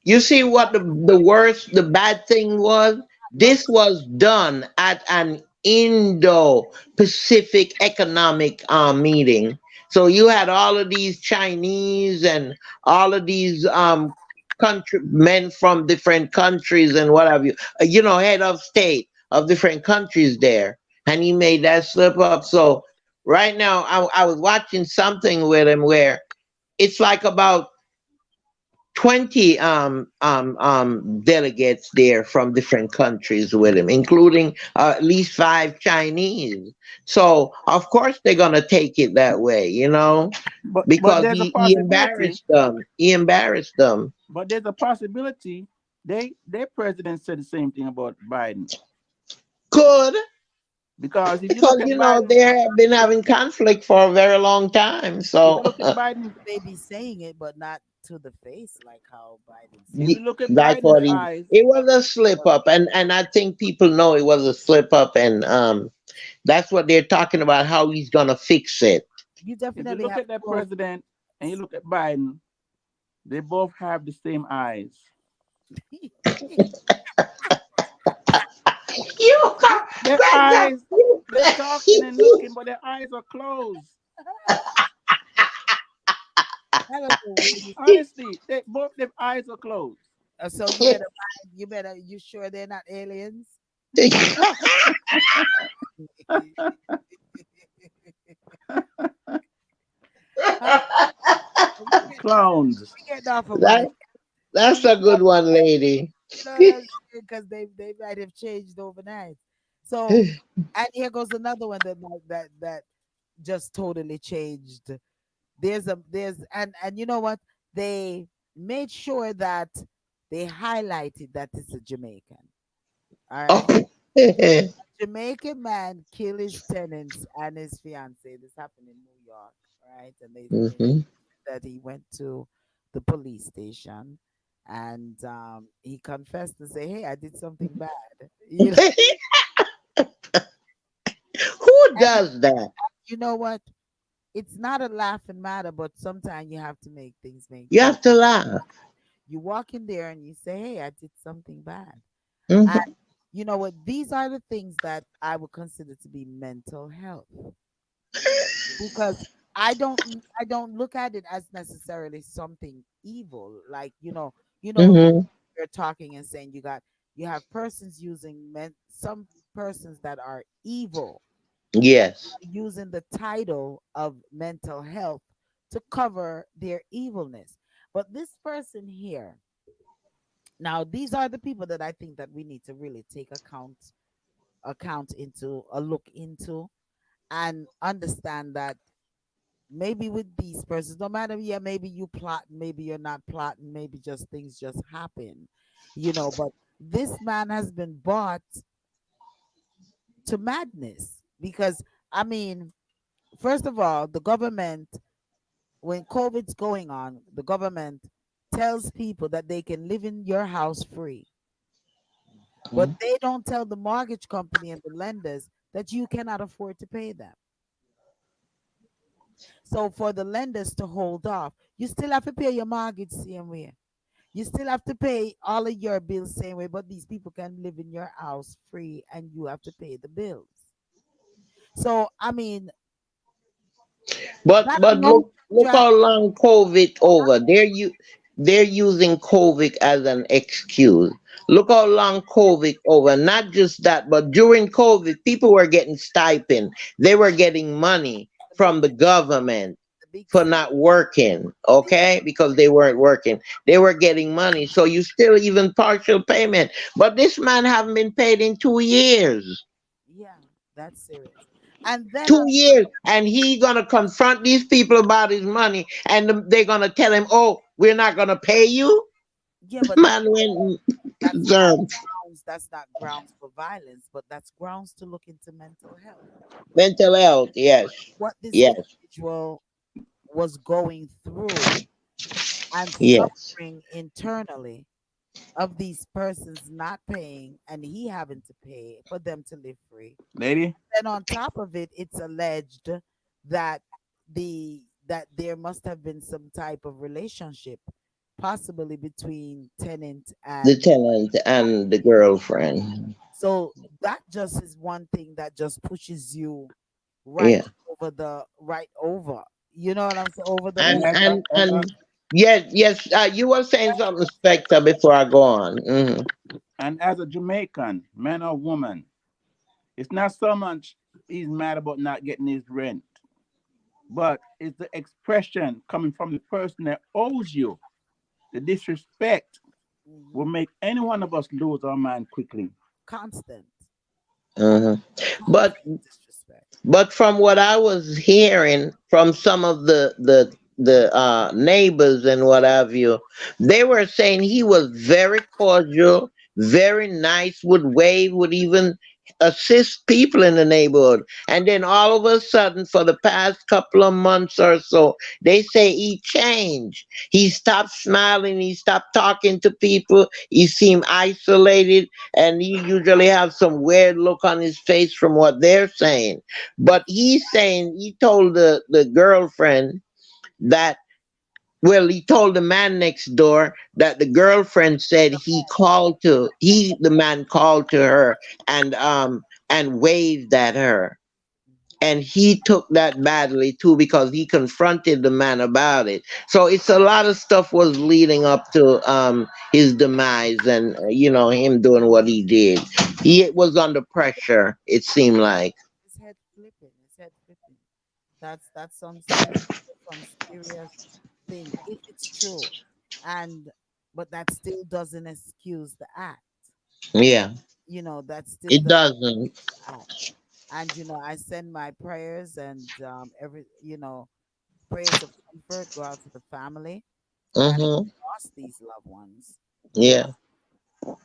you see what the bad thing was? love This was done at an Indo-Pacific economic meeting. So you had all of these Chinese and all of these country men from different countries and what have you, head of state of different countries there. And he made that slip up. So right now I was watching something with him where it's like about 20 delegates there from different countries with him, including at least five Chinese. So, of course, they're going to take it that way, But because there's a he possibility. embarrassed them. He embarrassed them. But there's a possibility. Their president said the same thing about Biden. Good, Because if you because, look at Biden, they have been having conflict for a very long time. if you So, look at Biden, they be saying it, but not to the face like how Biden if said you it. look at that's Biden's what eyes, it was a slip up. And I think people know it was a slip up. And that's what they're talking about, how he's going to fix it. You if you definitely look have at that close. president and you look at Biden, they both have the same eyes. You got Their Brenda. eyes, they're talking and looking, but their eyes are closed. I don't know where you. Honestly, they both their eyes are closed. So you better mind. You better. You sure they're not aliens? Huh? Clowns. We getting off of my. that that's We a good one, lady. that's because they might have changed overnight. So, and here goes another one that just totally changed. There's and you know what, they made sure that they highlighted that it's a Jamaican. All right, Oh. Jamaican man kill his tenants and his fiance. This happened in New York, right? And they made Hmm. that he went to the police station and he confessed to say, "Hey, I did something bad." You know, Who and does that? you know what? It's not a laughing matter, but sometimes you have to make things make You sense. have to laugh. You walk in there and you say, "Hey, I did something bad." And Hmm. you know what? These are the things that I would consider to be mental health because I don't look at it as necessarily something evil. Like Hmm. you're talking and saying you have persons using some persons that are evil Yes. using the title of mental health to cover their evilness. But this person here, now these are the people that I think that we need to really take account into a look into and understand that maybe with these persons, no matter, yeah, maybe you plot, maybe you're not plotting, maybe just things just happen, but this man has been bought to madness because I mean, first of all, the government, when COVID's going on, the government tells people that they can live in your house free, but Mhm. they don't tell the mortgage company and the lenders that you cannot afford to pay them. So for the lenders to hold off, you still have to pay your mortgage same way. You still have to pay all of your bills same way, but these people can live in your house free and you have to pay the bills. So I mean, that But alone look drive. how long COVID over. They're using COVID as an excuse. Look how long COVID over. Not just that, but during COVID, people were getting stipend. They were getting money The big from the government the big for city, not working, big, okay? Because they weren't working. They were getting money. So you still even partial payment. But this man haven't been paid in 2 years. yeah, that's serious. And then 2 years, and he gonna confront these people about his money, and they're gonna tell him, "Oh, we're not gonna pay you." yeah, but Man went that's not served grounds. That's not grounds for violence, but that's grounds to look into mental health. mental health. Yes, What this yes, individual was going through and yes. suffering internally of these persons not paying and he having to pay for them to live free. lady. Then on top of it, it's alleged that that there must have been some type of relationship, possibly between tenant The and tenant and the girlfriend. so that just is one thing that just pushes you Yeah, right over. You know what I'm saying? Over the And and limit. as and as a, and yes, yes. You were saying something, Spectre, before I go on. and as a Jamaican, man or woman, it's not so much he's mad about not getting his rent, but it's the expression coming from the person that owes you. The disrespect will Mhm. make any one of us lose our mind quickly. Constant, hmm constant But disrespect. But from what I was hearing from some of the neighbors and what have you, they were saying he was very cordial, very nice, would wave, would even assist people in the neighborhood. And then all of a sudden, for the past couple of months or so, they say he changed. He stopped smiling, he stopped talking to people, he seemed isolated, and he usually have some weird look on his face from what they're saying. But he's saying he told the girlfriend that, well, he told the man next door that the girlfriend said the man called to her and waved at her. And he took that badly too because he confronted the man about it. So it's a lot of stuff was leading up to his demise, and him doing what he did. He was under pressure, it seemed like. His head flipping, his head flipping. That's some serious thing if it's true. And but that still doesn't excuse the act. Yeah, That still it doesn't doesn't. act. And I send my prayers and prayers of comfort go out to the family that Mm-hmm. lost these loved ones. You know, Yeah.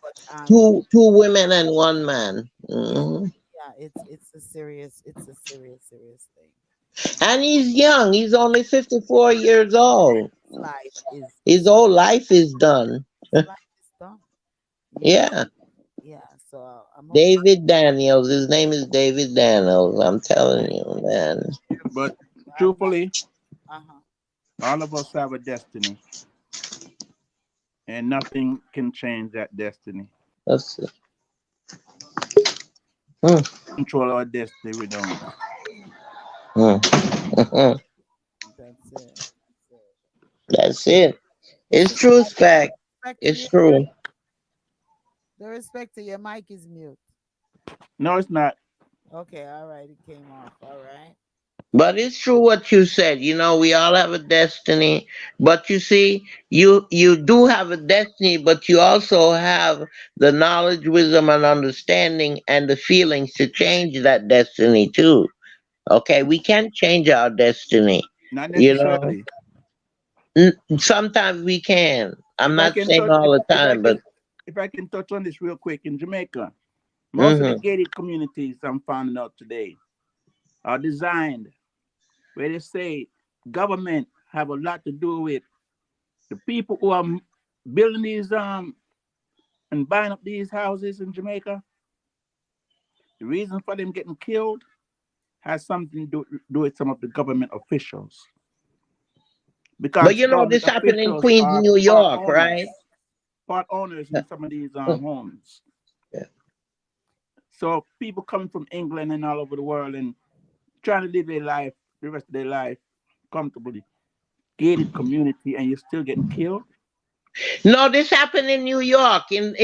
but Two women and one man. yeah, Hmm. yeah, it's a serious thing. And he's young. He's only 54 years old. His life His is whole life is done. his life is done. You know, Yeah. yeah. So I'm hoping David Daniels. His name is David Daniels. I'm telling you, man. But I'm not. truthfully, Uh-huh. all of us have a destiny, and nothing can change that destiny. That's mm, Control our destiny, we don't. mm, That's it. That's it. That's it. Mr. It's true, fact. Respector, It's true. the respector, your mic is mute. No, it's not. Okay, all right, it came off. All right. But it's true what you said. We all have a destiny. But you see, you do have a destiny, but you also have the knowledge, wisdom, and understanding, and the feelings to change that destiny too. Okay, we can change our destiny. Not You know, necessarily. Sometimes we can. I'm If I not can saying touch, all the time, but if I can touch on this real quick, in Jamaica, most of the hmm gated communities I'm finding out today are designed. where they say government have a lot to do with the people who are building these and buying up these houses in Jamaica. The reason for them getting killed has something to do with some of the government officials, But because you know, government this happened in officials Queens, are New York, right? part owners in some of these homes. Yeah. So people coming from England and all over the world and trying to live their life, the rest of their life, comfortably, gated community, and you're still getting killed. No, this happened in New York, in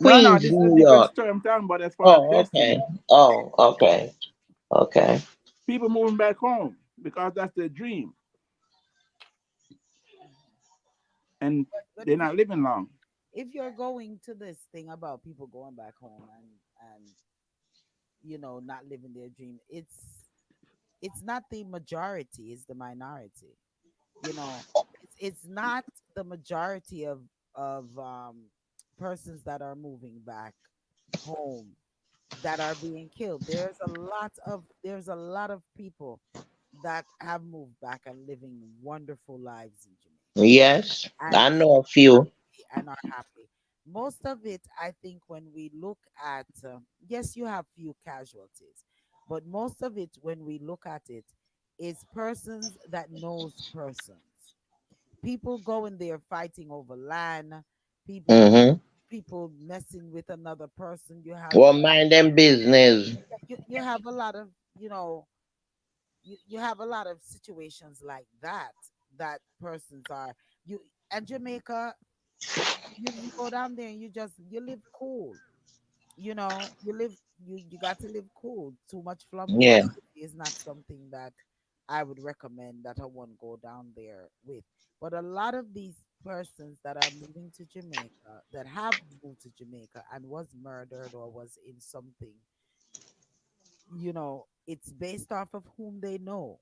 No, no, Queens, this is a New different York. story I'm talking about as far as Oh, okay. destiny. Oh, okay. Okay. People moving back home because that's their dream, and But they're not living long. if you're going to this thing about people going back home and not living their dream, it's not the majority, it's the minority. you know it's not the majority of persons that are moving back home that are being killed. There's a lot of people that have moved back and living wonderful lives in Jamaica Yes, and I and know a are few. happy. Most of it, I think, when we look at, yes, you have few casualties, but most of it, when we look at it, is persons that knows persons. People going there fighting over land. Mm-hmm. People messing with another person. Well, mind them business. You have a lot of you know you have a lot of situations like that, that persons are you and Jamaica. You go down there and you live cool. You got to live cool. Too much Yeah. flamboyancy is not something that I would recommend that I want go down there with. But a lot of these persons that are moving to Jamaica, that have moved to Jamaica and was murdered or was in something, it's based off of whom they know.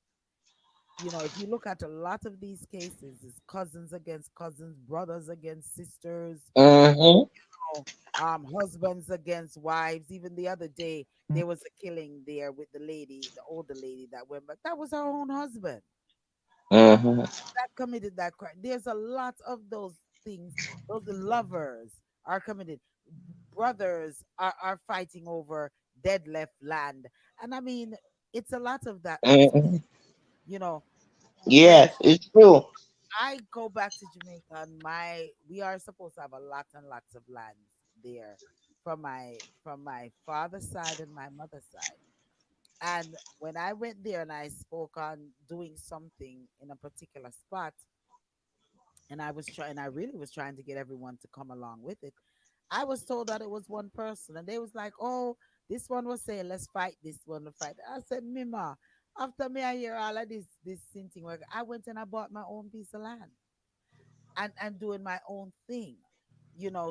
If you look at a lot of these cases, it's cousins against cousins, brothers against sisters, Mm-hmm. husbands against wives. Even the other day, there was a killing there with the lady, the older lady that went back. That was her own husband Mm-hmm. that committed that crime. There's a lot of those things. Those lovers are committed. Brothers are fighting over dead left land. And I mean, it's a lot of that that's Mm-hmm. you know when Yes, it's true. I go back to Jamaica, and we are supposed to have a lot and lots of lands there from my father's side and my mother's side. And when I went there and I spoke on doing something in a particular spot, and I really was trying to get everyone to come along with it. I was told that it was one person, and they was like, "Oh, this one was saying let's fight this one to fight." I said, "Mima, after me I hear all of this thing work, I went and I bought my own piece of land and doing my own thing."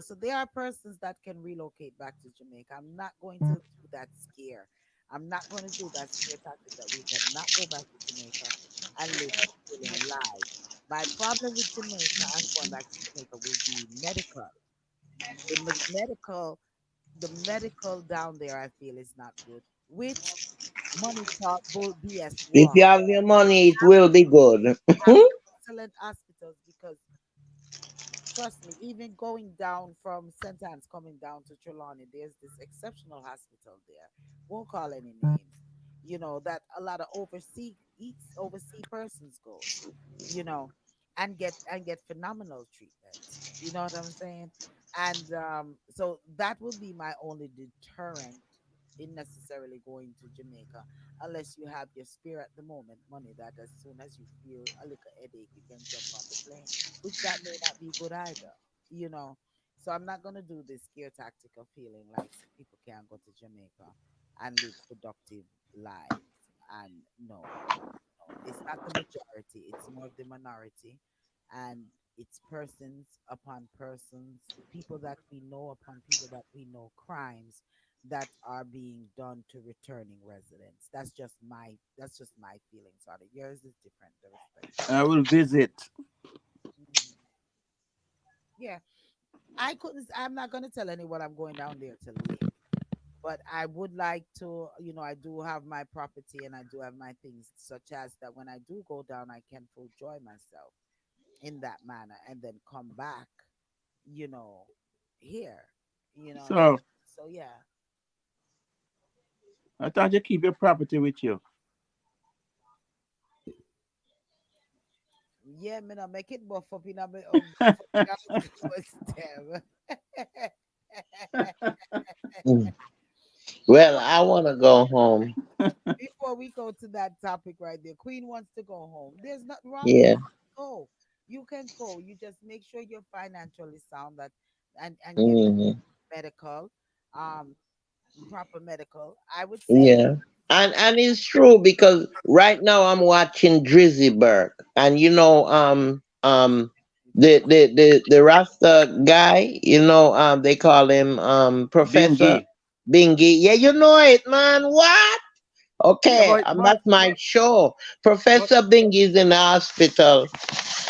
So there are persons that can relocate back to Jamaica. I'm not going to do that scare. I'm not going to do that scare tactic that we cannot go back to Jamaica and live fulfilling lives. My problem with Jamaica and going back to Jamaica will be medical. The medical down there, I feel, is not good. Which money talk bull BS If war. you have your money, it will be good. Have excellent hospitals, because trust me, even going down from St. Anne's, coming down to Trelawney, there's this exceptional hospital there. Won't call any names. That a lot of overseas persons goes, you know, and get phenomenal treatment. You know what I'm saying? And so that would be my only deterrent in necessarily going to Jamaica, unless you have your spare at the moment money, that as soon as you feel a little headache, you can jump on the plane, which that may not be good either, you know. So I'm not gonna do this scare tactic of feeling like people can't go to Jamaica and live productive lives. And no, no, it's not the majority; it's more of the minority, and it's persons upon persons, people that we know upon people that we know, crimes that are being done to returning residents. That's just my feelings on it. Yours is different, the respecter. I will visit. Mhm. Yeah, I'm not gonna tell anyone I'm going down there to live, But I would like to, I do have my property and I do have my things, such as that when I do go down, I can full joy myself in that manner and then come back, you know, here, you know. So So yeah, I thought you keep your property with you. yeah, me not make it buff up in a bit of buff up in a footstep. Mm. Well, I want to go home. Before we go to that topic right there, Queen wants to go home. There's nothing wrong with Yeah. go. You can go. You just make sure you're financially sound that and getting Hmm. medical, um, proper medical. I would say, Yeah. And it's true because right now I'm watching Drizzy Burke, and the Rasta guy, they call him Professor Bingy. Bingy. Yeah, you know it, man. What? Yeah, Okay, but that's my show. but Professor Bingy is in the hospital.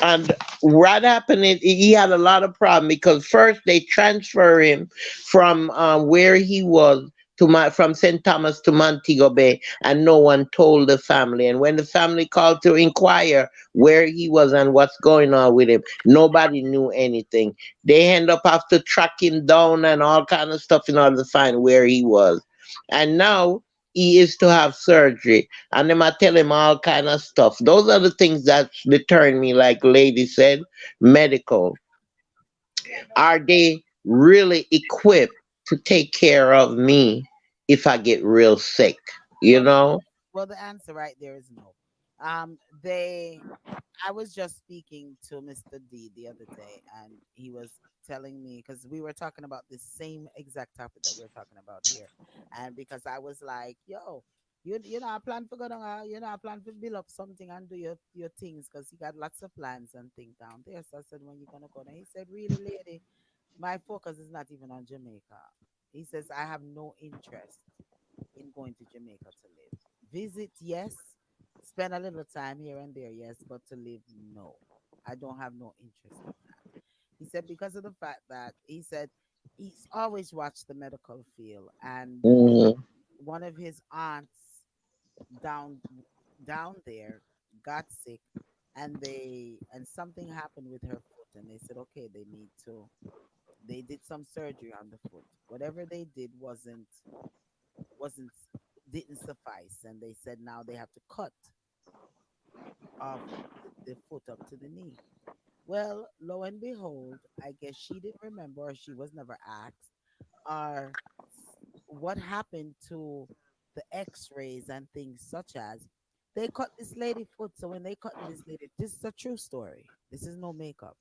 And what happened is he had a lot of problem because first they transfer him from where he was from St. Thomas to Montego Bay, and no one told the family. And when the family called to inquire where he was and what's going on with him, nobody knew anything. They end up have to track him down and all kind of stuff in order to find where he was. And now he is to have surgery, and them I tell him all kind of stuff. Those are the things that deterring me, like lady said, medical. yeah, no, Are they really equipped to take care of me if I get real sick? You well, the know? well, the answer right there is no. They I was just speaking to Mr. D the other day, and he was telling me because we were talking about the same exact topic that we're talking about here, and because I was like, "Yo, I plan for go down, I plan to build up something and do your things because he got lots of plans and things down there." So I said, "When you gonna go down?" He said, "Really, lady, my focus is not even on Jamaica." He says, "I have no interest in going to Jamaica to live. Visit, yes. Spend a little time here and there, yes, but to live, no. I don't have no interest in that." He said because of the fact that he said he's always watched the medical field, and Hmm. one of his aunts down down there got sick, and something happened with her foot, and they said okay, they did some surgery on the foot. Whatever they did wasn't didn't suffice, and they said now they have to cut off the foot up to the knee. Well, lo and behold, I guess she didn't remember, or she was never asked, or what happened to the X-rays and things such as they cut this lady foot. So when they cut this lady, this is a true story. This is no makeup.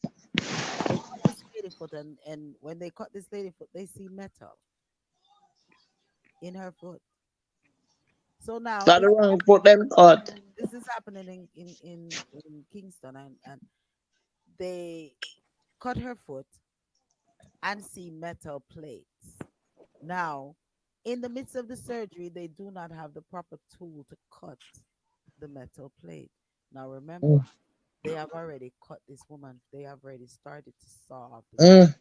They cut this lady foot, and when they cut this lady foot, they see metal in her foot. So now That the wrong put them cut. this is happening in Kingston, and they cut her foot and see metal plates. Now, in the midst of the surgery, they do not have the proper tool to cut the metal plate. Now, remember, Mm, they have already cut this woman, they have already started to saw off this. mm.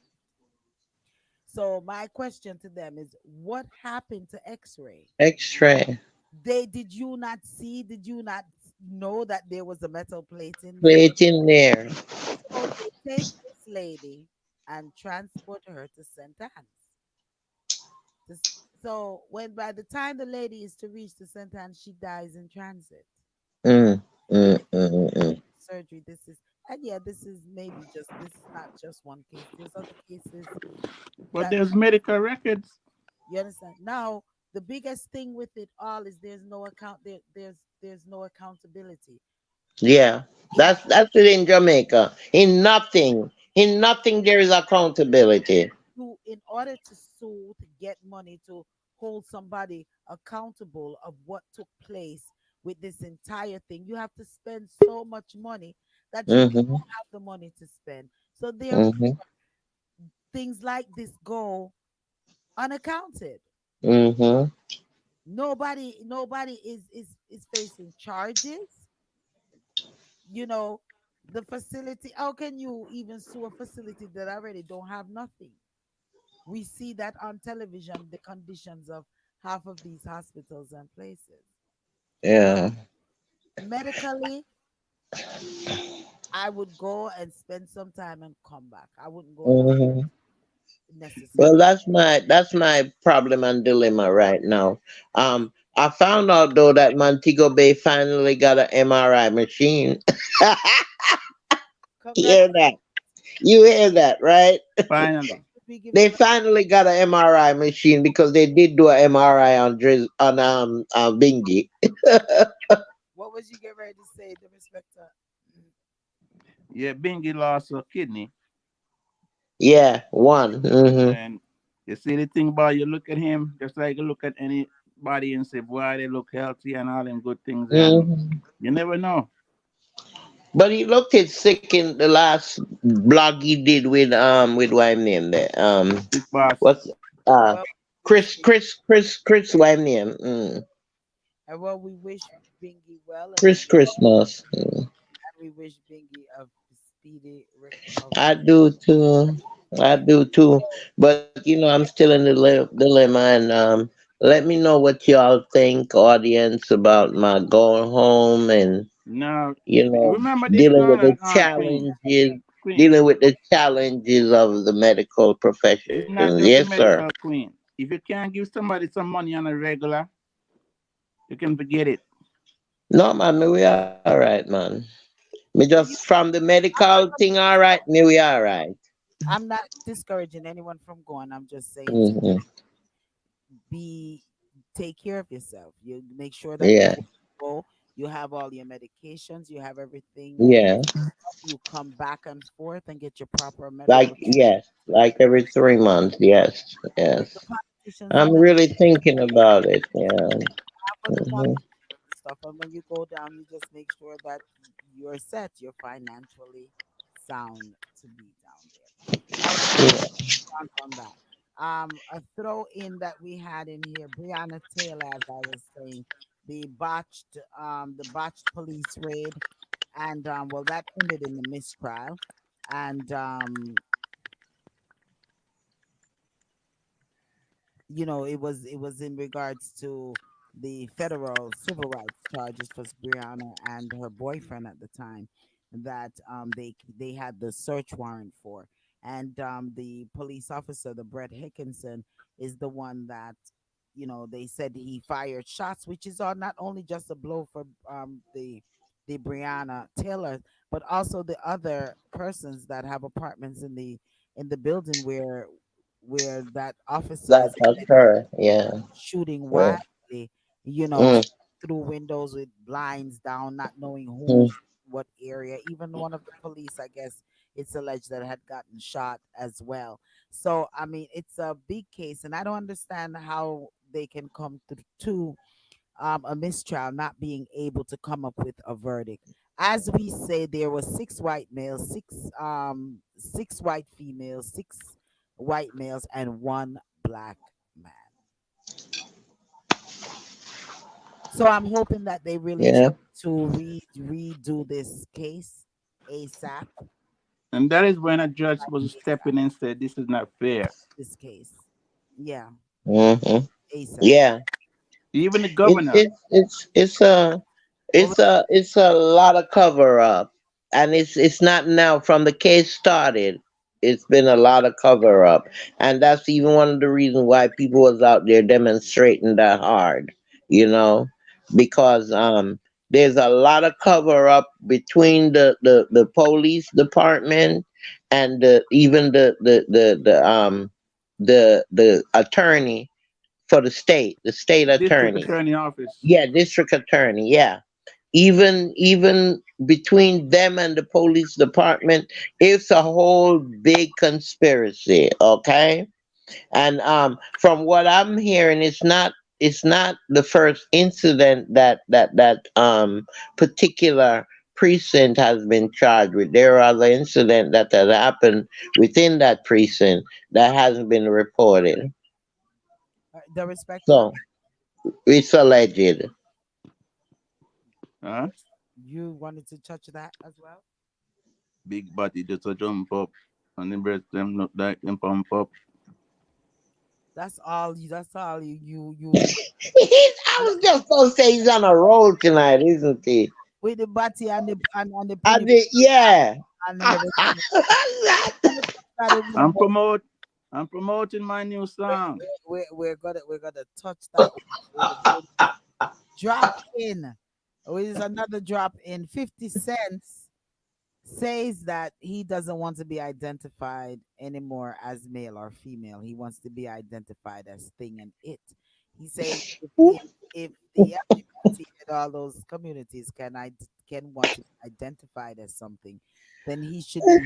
So, my question to them is what happened to X ray? X-ray Did you not see, did you not know that there was a metal plate in there? plate in there. So they take this lady and transport her to St. Anne's. This- So when by the time the lady is to reach the St. Anne's, she dies in transit. Mm, This mm, is mm, mm. surgery. This is and yeah, this is maybe just this is not just one case. There's other cases but that there's medical records. you understand. Now the biggest thing with it all is there's no there's no accountability. Yeah, In that's it in Jamaica. In nothing there is accountability. order to sue to get money to hold somebody accountable of what took place with this entire thing, you have to spend so much money that you Mm-hmm. don't have the money to spend. So therefore, Mm-hmm. things like this go unaccounted. Mm-hmm. Nobody is facing charges. You know, the facility. How can you even sue a facility that already don't have nothing? We see that on television, the conditions of half of these hospitals and places. Uh, Yeah. medically, I would go and spend some time and come back. I wouldn't go there Mhm. Well, necessarily. that's my problem and dilemma right now. I found out though that Montego Bay finally got an MRI machine. You Congratulations. hear that? You hear that, right? Finally. Be They giving back. finally got an MRI machine because they did do an MRI on Bingy. What was you getting ready to say, the respecter? Yeah, Bingy lost a kidney. Yeah, one. And you see the thing about you look at him, just like you look at anybody and say, boy, they look healthy and all them good things. And Hmm. you never know. But he looked it sick in the last blog he did with what name there Big boss. what's Well, we wish Chris what name and well, we wish Bingy well, and Chris Christmas. we wish Bingy a speedy I recovery. do too. I do too. But I'm still in the dilemma, and let me know what y'all think, audience, about my going home and Now, you know remember this dealing with now, the Queen. challenges, Queen. dealing with the challenges of the medical It's profession. not just Yes, the sir. medical queen. If you can't give somebody some money on a regular, you can forget it. No, man, me we all right, man. Me just But you, from the I'm medical not thing, gonna all right. discourage. Me we all right. I'm not discouraging anyone from going. I'm just saying to Mm-hmm. be take care of yourself. You make sure that Yeah, before you go, you have all your medications, you have everything. yeah. You come back and forth and get your proper Like medical treatment. yes, like every 3 months. Yes, The yes. politicians I'm and the really thinking about it. Yeah. for the Hmm. politicians and stuff. And when you go down, you just make sure that you're set, you're financially sound to be down there. All right, Yeah. on that. A throw in that we had in here, Breonna Taylor, as I was saying, the botched police raid, and well, that ended in a mistrial, and it was in regards to the federal civil rights charges for Brianna and her boyfriend at the time that they had the search warrant for, and the police officer, the Brett Hickinson, is the one that they said he fired shots, which is not only just a blow for the Brianna Taylor, but also the other persons that have apartments in the building where that That officers occur. Yeah. shooting Yeah. wildly, you know, Mm, through windows with blinds down, not knowing mm. who's what area. Even one of the police, I guess it's alleged that had gotten shot as well. So I mean, it's a big case, and I don't understand how they can come to a mistrial, not being able to come up with a verdict. As we say, there were six white males, six white females, six white males, and one black man. So I'm hoping that they really try Yeah. to redo this case ASAP. And that is when a judge supposed to step ASAP. in and say, this is not fair. This case, yeah, Hmm. ASAP. Yeah. Even the It's governor, it's it's it's a Well, it's a lot of cover up, and it's not now from the case started. It's been a lot of cover up, and that's even one of the reasons why people was out there demonstrating that hard. You know, because there's a lot of cover up between the police department and even the attorney for the state district attorney. attorney office. Yeah, district attorney. Yeah, even between them and the police department, it's a whole big conspiracy. Okay, and from what I'm hearing, it's not the first incident that particular precinct has been charged with. There are other incidents that have happened within that precinct that hasn't been reported. the respecter, So it's alleged. Huh? you wanted to touch that as well. Big body just a jump up and the breast them look like them pump up. That's all. That's all you I was just gonna say he's on a roll tonight, isn't he? with the body and the I penny did, yeah. and everything. That it I'm won't- promote. I'm promoting my new song. we're gonna touch that with drop in. With is another drop in. 50 cents says that he doesn't want to be identified anymore as male or female. He wants to be identified as thing and it. He says if the LGBT and all those communities can want to be identified as something, then he should be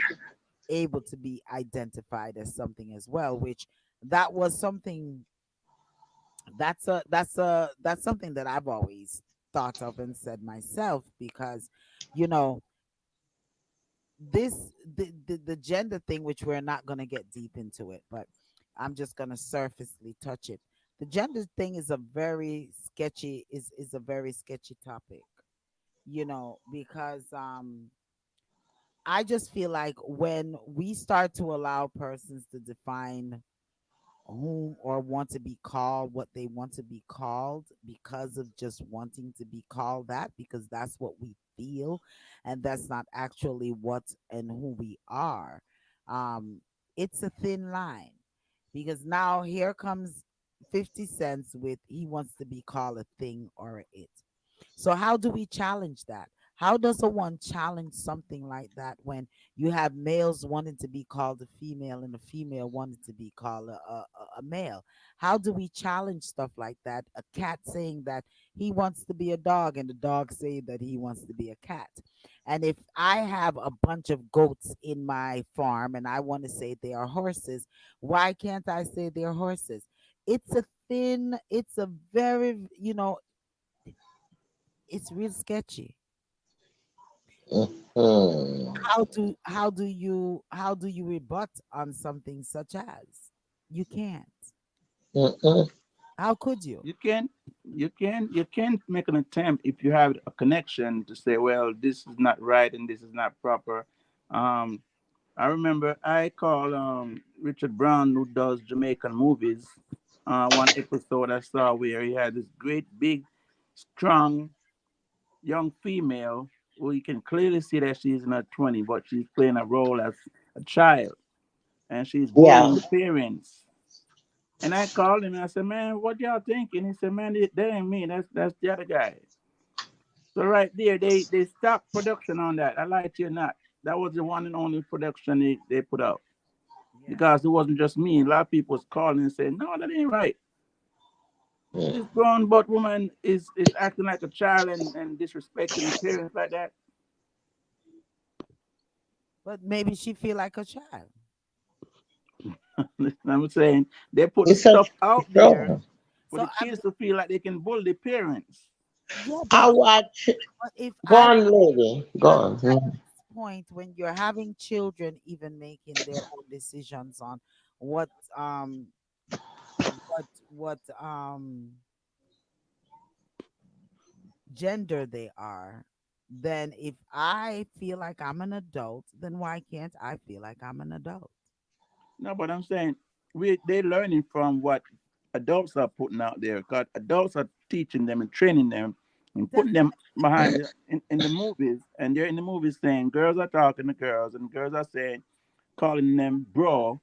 able to be identified as something as well. Which that was something that's something that I've always thought of and said myself because you know the gender thing, which we're not going to get deep into it, but I'm just going to surfacely touch it. The gender thing is a very sketchy is a very sketchy topic, because I just feel like when we start to allow persons to define whom or want to be called what they want to be called because of just wanting to be called that, because that's what we feel and that's not actually what and who we are. um it's a thin line, because now here comes 50 cents with he wants to be called a thing or a it. So how do we challenge that? How does a one challenge something like that when you have males wanting to be called a female and a female wanting to be called a male? How do we challenge stuff like that? A cat saying that he wants to be a dog and the dog saying that he wants to be a cat. And if I have a bunch of goats in my farm and I want to say they are horses, why can't I say they're horses? It's a very, it's real sketchy. Hmm. How do you rebut on something such as you can't? Mm-mm. How could you? You can't make an attempt if you have a connection to say, well, this is not right and this is not proper. Um, I remember I called Richard Brown, who does Jamaican movies. One episode I saw where he had this great, big, strong young female who you can clearly see that she's in her 20s, but she's playing a role as a child and she's Yeah. bullying the parents. And I called him and I said, man, what y'all thinking? He said, man, that ain't me. That's the other guy. So right there, they stopped production on that. I lied to you not. That was the one and only production they put out. Yeah. Because it wasn't just me. A lot of people was calling and saying, no, that ain't right. This grown but woman is acting like a child and disrespecting the parents like that. But maybe she feel like a child. I'm saying they're putting It's a stuff out there sure. for So the kids to feel like they can bully the parents. yeah, I watch. but if Go at on, lady. Go at on. Mhm. this point when you're having children even making their own decisions on what um what gender they are, then if I feel like I'm an adult, then why can't I feel like I'm an adult? No, but I'm saying they're learning from what adults are putting out there. Because adults are teaching them and training them and putting them behind in the movies. And they're in the movies saying girls are talking to girls and girls are saying calling them bro,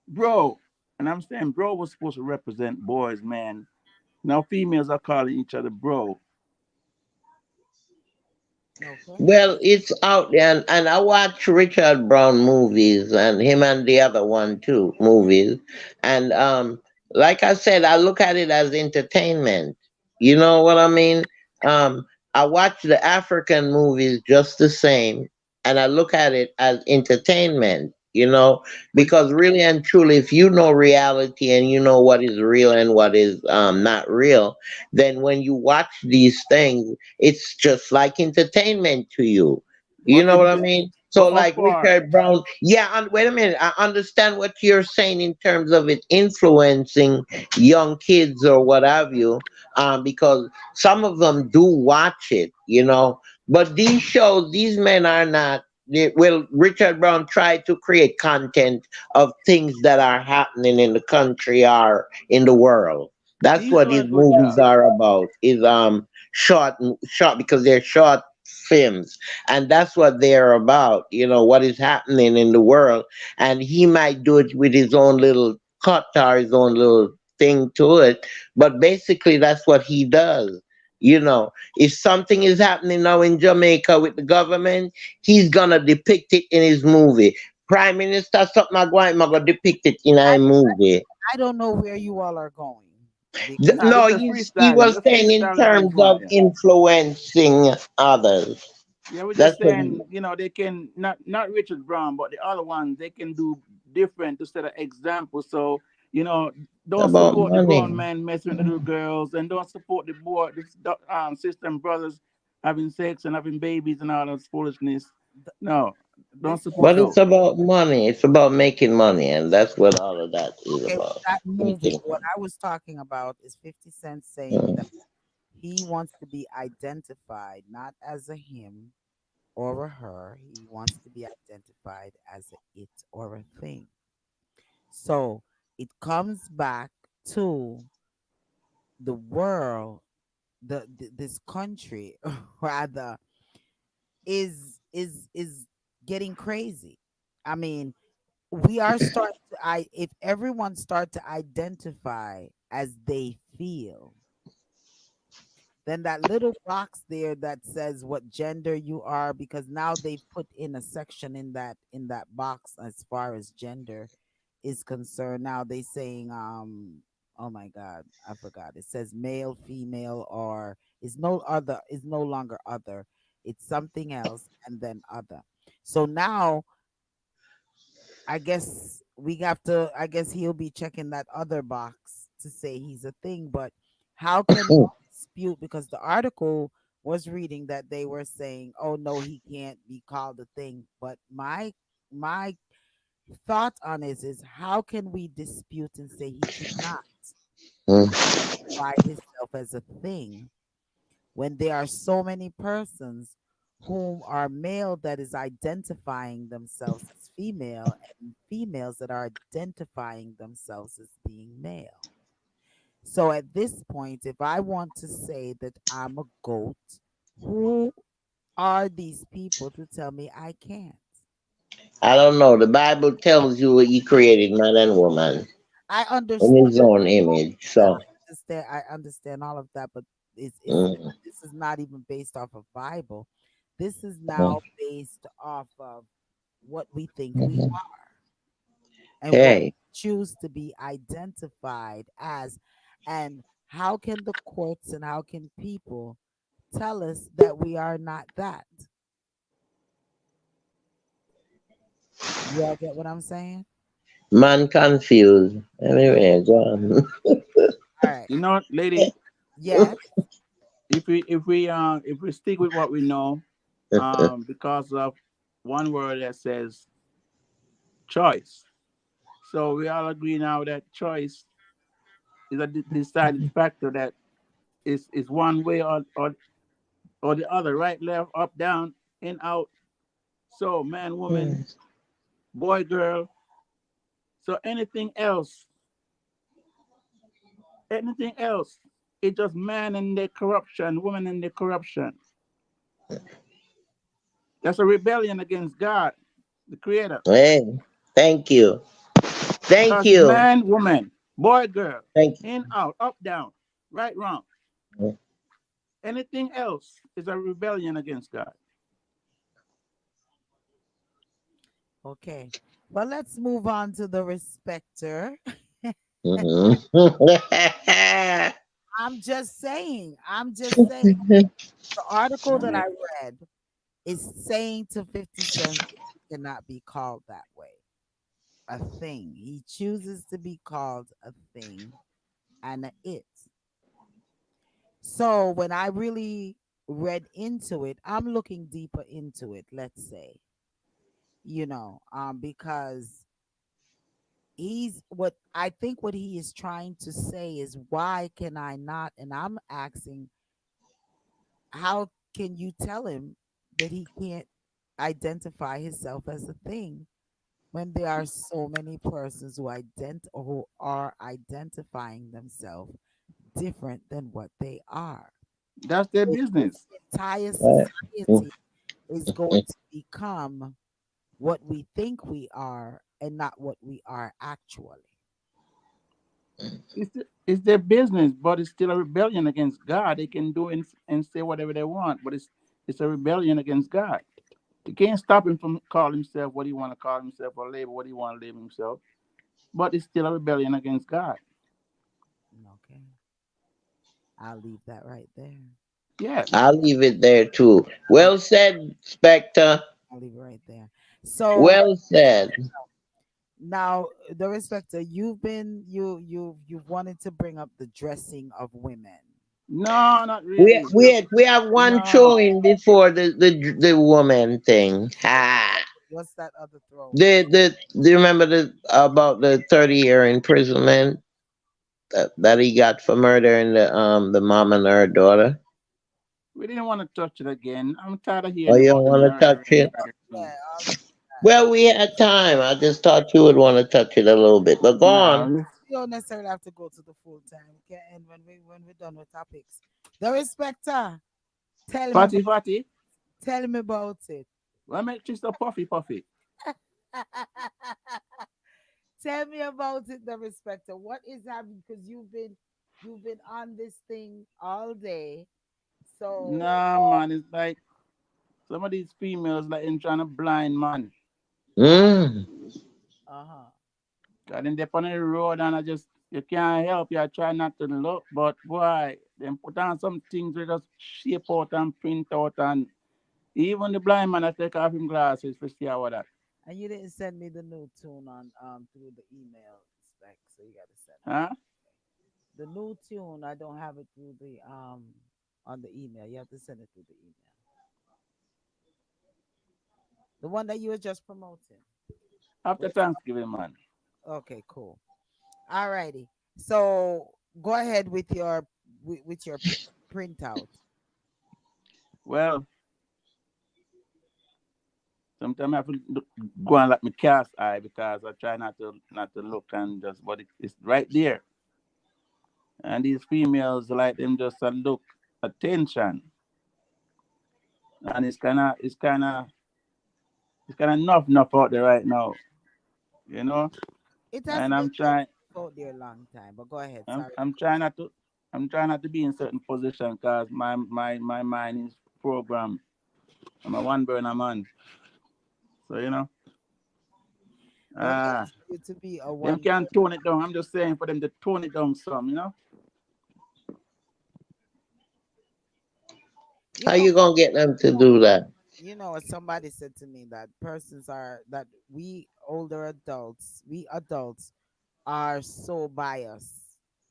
bro. And I'm saying bro was supposed to represent boys, man. Now females are calling each other bro. Okay. Well, it's out there, and I watch Richard Brown movies, and him and the other one too movies, and like I said, I look at it as entertainment. You know what I mean? I watch the African movies just the same, and I look at it as entertainment. But Because really and truly, if you know reality and you know what is real and what is not real, then when you watch these things it's just like entertainment to you. You but know if what I mean? So, but how like far? Richard Brown, yeah, and wait a minute, I understand what you're saying in terms of it influencing young kids or what have you, because some of them do watch it, but these shows, these men are not. well, Richard Brown tried to create content of things that are happening in the country or in the world. That's He's what doing his a good movies job. are about. Is short because they're short films, and that's what they're about. You know what is happening in the world, and he might do it with his own little cut or his own little thing to it, but basically that's what he does. You know, if something is happening now in Jamaica with the government, he's gonna depict it in his movie. Prime Minister something I gonna depict it in I a movie. I don't know where you all are going because Nah, No, we're just he freestyling, was just saying in freestyling on terms his one. of Yeah. influencing others. Yeah, we're just That's what he, saying, they can not Richard Brown, but the other ones they can do different to set an example. So you know, it's don't about support the grown money. man messing with the little girls, and don't support the sister and brothers having sex and having babies and all that foolishness. No, don't this support But those. it's about money. It's about making money, and that's what all of that is okay with about. that movie. Making What I was talking about is 50 Cent saying money. that he wants to be identified not as a him or a her. He wants to be identified as a it or a thing. So it comes back to the world, this country rather is getting crazy. I mean, we are starting to I if everyone start to identify as they feel, then that little box there that says what gender you are, because now they've put in a section in that box as far as gender is concerned. Now they saying oh my god, I forgot. It says male, female, or is no longer other. It's something else and then other. So now I guess we have to. I guess he'll be checking that other box to say he's a thing. But how can we dispute? Because the article was reading that they were saying, "Oh no, he can't be called a thing." But my thought on it is, how can we dispute and say he cannot identify himself as a thing when there are so many persons whom are male that is identifying themselves as female and females that are identifying themselves as being male. So at this point, if I want to say that I'm a goat, who are these people to tell me I can't? I don't know. The Bible tells you he created man and woman I in understand his own image. that. So, I understand all of that, but it's mm, this is not even based off of Bible. This is mm, now based off of what we think we mhm. are and what we Hey, choose to be identified as. And how can the courts and how can people tell us that we are not that? You all get what I'm saying? man confused. Anyway, go on. All right. Lady, Yes. if we stick with what we know, because of one word that says choice. So we all agree now that choice is a decided factor that is one way or the other, right, left, up, down, in, out. So man, woman, boy, girl. So anything else, it's just man and their corruption, woman and their corruption. That's a rebellion against God, the Creator. Hey, thank you. Thank Because it's you. man, woman, boy, girl, Thank in, out, up, down, right, wrong. you. Anything else is a rebellion against God. Okay. Well, let's move on to the respecter. Mhm. I'm just saying. I'm just saying. The article that I read is saying to 50 Cent he cannot be called that way. A thing. He chooses to be called a thing and a it. So when I really read into it, I'm looking deeper into it, let's say, because what I think what he is trying to say is, why can I not? And I'm asking, how can you tell him that he can't identify himself as a thing when there are so many persons who are identifying themselves different than what they are. That's their If this business. entire Right. society is going to become what we think we are and not what we are actually. It's their business, but it's still a rebellion against God. They can do and say whatever they want, but it's a rebellion against God. You can't stop him from calling himself what he want to call himself or label what he want to label himself. But it's still a rebellion against God. Okay, I'll leave that right there. Yes. I'll leave it there too. Yeah, Well said, Spectre. I'll leave it right there. So Well said. now, the respecter, you've wanted to bring up the dressing of women. No, not We really. we we have one No. showing before the woman thing. Ha. What's that other throwing? The do you remember about the 30-year imprisonment that he got for murdering the mom and her daughter? We didn't want to touch it again. I'm tired of Oh, hearing you about don't the want to murder touch and it? murder too. Yeah, I'll leave that. Well, we had time. I just thought you would want to touch it a little bit. But go on. No. You don't necessarily have to go to the full time. Okay, and when we're done with topics, the respecter, tell me Fatty about fatty. tell me about it. Why make you so puffy puffy? Tell me about it, the respecter. What is happening? Because you've been on this thing all day. So Nah man, it's like some of these females like in trying to blind man. Mm. uh-huh. Got in there on the road and I just you can't help you. I try not to look, but boy, then put on some things we just shape out and print out and even the blind man I take off him glasses for see how that. And you didn't send me the new tune on through the email spec, so you gotta send that. Huh? The new tune, I don't have it through the on the email. You have to send it through the email. The one that you were just promoting. After Wait, Thanksgiving, man. okay, cool. Alrighty. So go ahead with your printout. Well, sometimes I have to go and let me cast eye because I try not to look and just but it's right there. And these females like them just a look attention. And it's kinda enough out there right now, you know? It has And been I'm trying out there a long time, but go ahead. I'm Sorry. I'm trying not to I'm trying not to be in certain position because my mind is programmed. I'm a one burner man. So Don't let ah you to be a them one. can tone it down. I'm just saying for them to tone it down some. You How know, you gonna get them to do that? what somebody said to me that we older adults, we adults are so biased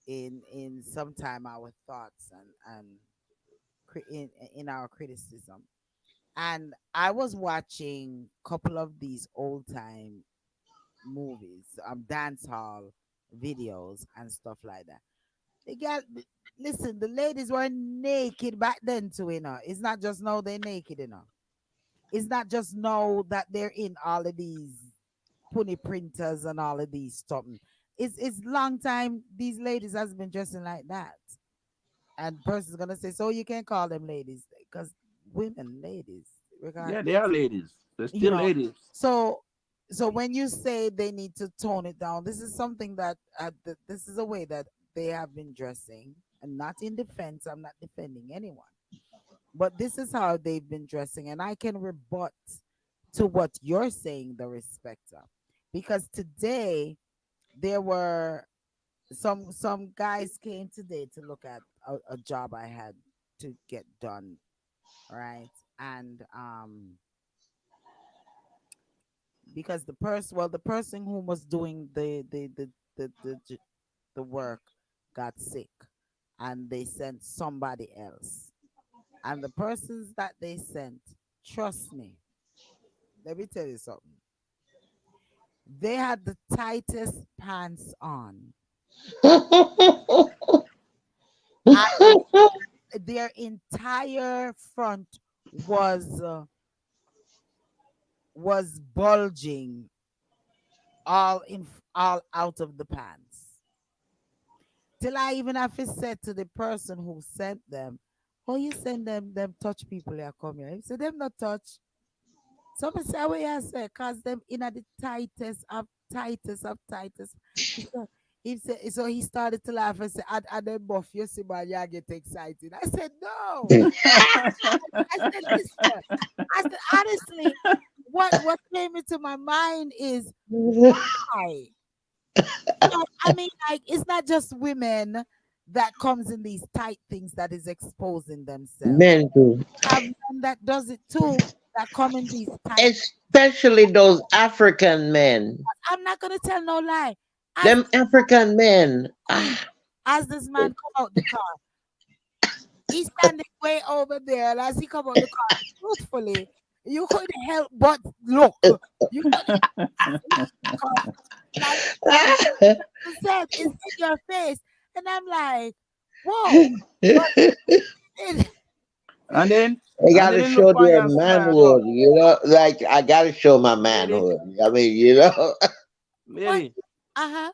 in sometime our thoughts and in our criticism. And I was watching a couple of these old time movies, dance hall videos and stuff like that. They got listen, the ladies were naked back then too, It's not just now they're naked. It's not just now that they're in all of these pony printers and all of these stuff. It's long time these ladies has been dressing like that. And person's gonna say, so you can't call them ladies because women, ladies, Yeah, they are regardless, ladies. They're you still know. ladies. So when you say they need to tone it down, this is something that this is a way that they have been dressing, and not in defense. I'm not defending anyone, but this is how they've been dressing, and I can rebut to what you're saying, the respecter, because today there were some guys came today to look at a job I had to get done, right? And because the person who was doing the work got sick, and they sent somebody else, and the persons that they sent, trust me, let me tell you something, they had the tightest pants on, and their entire front was was bulging all out of the pants. Till I even have to said to the person who sent them, "Oh, you send them touch people here come here." He said them not touch. So I say what you say, cause them in at the tightest. He said, so he started to laugh and said, "I then buff you see man, you get excited." I said, "No." I said, "Listen." I said, honestly, what came into my mind is why. I mean, like it's not just women that comes in these tight things that is exposing themselves. Men too. Have men that does it too that come in these tight. Especially those African men. I'm not gonna tell no lie. As Them African men. queen, as this man come out the car, he's standing way over there, and as he come out the car, truthfully, you couldn't help but look. You couldn't because like you said, it's in your face, and I'm like, whoa. But it, I And then gotta he look show on you their and smile down. manhood, like I gotta show my Lady, manhood. I mean. what? lady, Uh huh.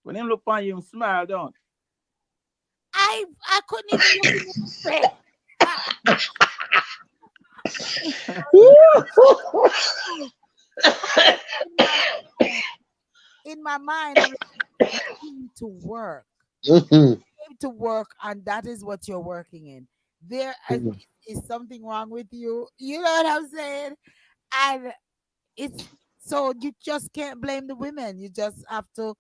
when him look on you and smile down. I couldn't even look in his face. I, in my mind, in my mind, I'm like, you came to work. Mhm. Came to work, and that is what you're working in. There is something wrong with you. You know what I'm saying? And it's so you just can't blame the women. You just have to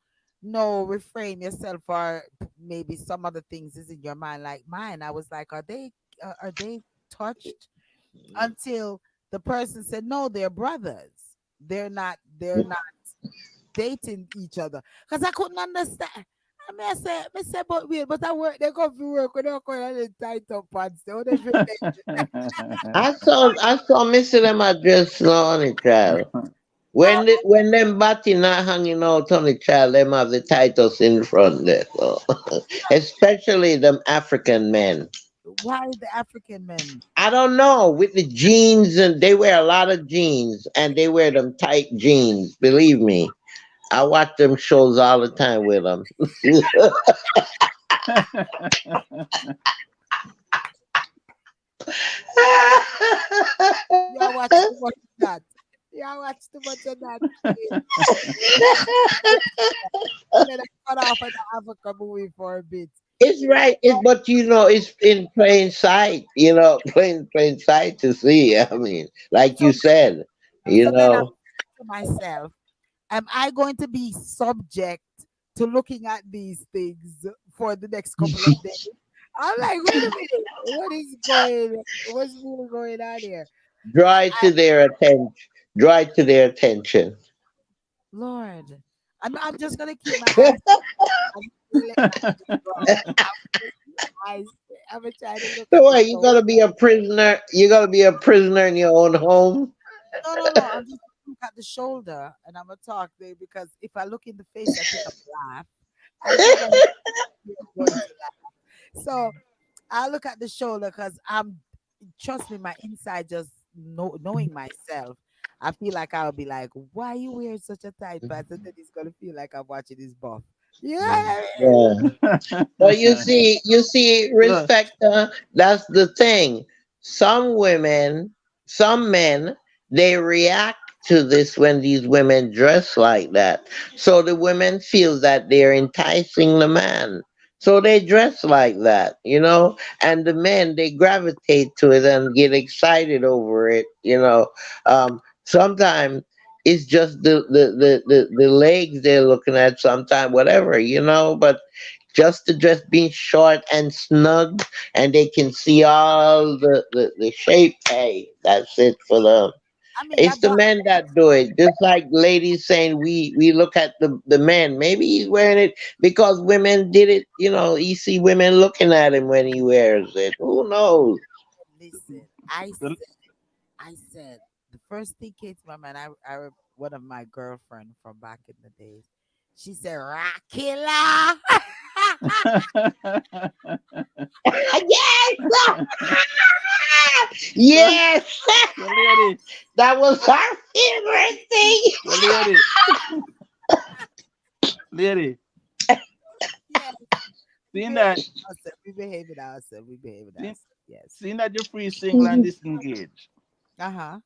reframe yourself, or maybe some other things is in your mind. Like mine, I was like, are they touched? Until the person said, no, they're brothers. They're not dating each other. Because I couldn't understand. I say, but wait, but I work, they go to work when they're going on the tight up pants. They don't even I saw Mr. them address now on the child. I, When them body not hanging out on the child, them have the titles in front there. So. Especially them African men. why the African men? I don't know, with the jeans, and they wear a lot of jeans, and they wear them tight jeans. Believe me, I watch them shows all the time with them. You watch too much of that. You watch too much of that. And then I cut off an Africa movie for a bit. It's right, but it's in plain sight. Plain sight to see. I mean, like So, you said, you so then I'm know. saying to myself, am I going to be subject to looking at these things for the next couple of days? I'm like, wait a minute, what's really going on here? Draw it to their attention. Draw it to their attention. Lord, I'm just gonna keep my eyes. I'm gonna let my eyes run. I'm gonna keep my eyes. I'm gonna try to look So at the what? You show. gotta be a prisoner. You gotta be a prisoner in your own home. No, no, no. I'm just gonna look at the shoulder, and I'm gonna talk there because if I look in the face, I think I'm laugh. I think I'm going to laugh. So I look at the shoulder because I'm trust me, my inside just knowing myself. I feel like I'll be like, why you wearing such a tight pants? And then it's gonna feel like I'm watching his buff. You know what I mean? Yeah. But you see, Good. respect. That's the thing. Some women, some men, they react to this when these women dress like that. So the women feel that they're enticing the man. So they dress like that. And the men, they gravitate to it and get excited over it. Sometimes it's just the legs they're looking at, sometimes, whatever. But just to just being short and snug, and they can see all the shape. Hey, that's it for them. I mean, It's the men that do it. Just like ladies saying we look at the men. Maybe he's wearing it because women did it. You see women looking at him when he wears it. Who knows? listen, The- I said the first thing came to my mind. One of my girlfriend from back in the days. She said, "Rockilla." Yes. So, Yes, so lady, that was our favorite thing. so lady, lady, Yes, we seeing behaving that, ourselves. We behaving ourselves. We behaving seeing, ourselves. Yes. seeing that you're free single and disengaged. Uh-huh.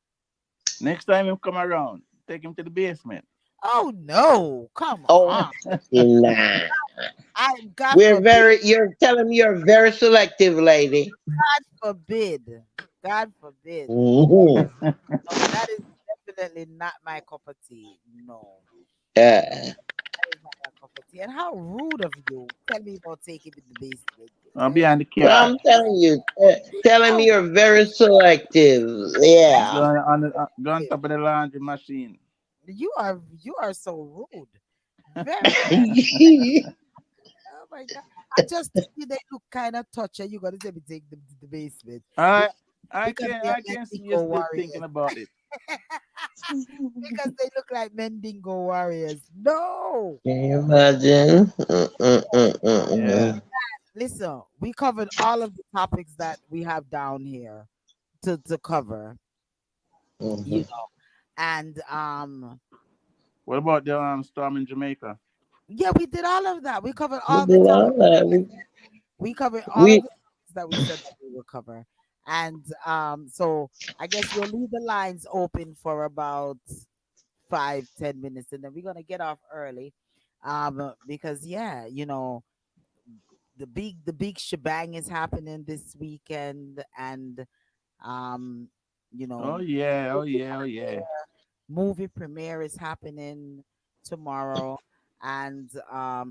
Next time him come around, take him to the basement. Oh no. Come Oh, on. nah. I God forbid. You're telling me you're very selective, lady. God forbid. God forbid. Hmm. No, that is definitely not my cup of tea. No. Uh, That is not my cup of tea. And how rude of you. Tell me about taking me to the basement. Behind the car. I'm telling you, telling me How you're very selective. Yeah. Go on top of the laundry machine. you are so rude. Very. Oh my God. I just think they look kind of touchy. You got to say me take them to the basement I because, I because can they're I can see you Mandingo still thinking warriors. about it. Because they look like Mandingo warriors. No. Can you imagine? Yeah. Listen, we covered all of the topics that we have down here to cover, you Mhm. know. And What about the storm in Jamaica? yeah, we did all of that. We covered We all the did all topics. that. We covered all of We the topics that we said that we would cover. And so I guess we'll leave the lines open for about 5-10 minutes, and then we're gonna get off early. Because yeah, the big shebang is happening this weekend, and um, you know, Oh yeah, oh yeah, oh yeah. movie premiere is happening tomorrow. And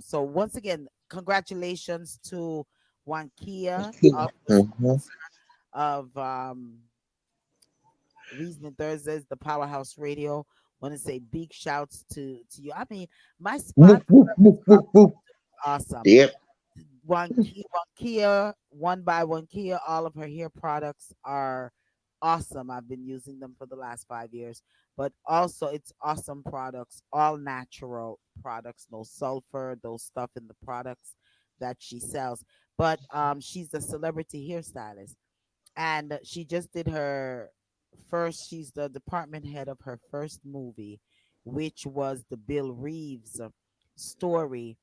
so once again, congratulations to Wankia of the Mhm. sponsor of Reasoning Thursdays, the Powerhouse Radio. Want to say big shouts to you. I mean, my Boop, sponsors boop, boop, boop, boop. are awesome. Yep. One by One Kia, all of her hair products are awesome. I've been using them for the last 5 years, but also it's awesome products, all natural products, no sulfur, those stuff in the products that she sells. But she's a celebrity hairstylist, and she just did her first. She's the department head of her first movie, which was the Bill Reeves story,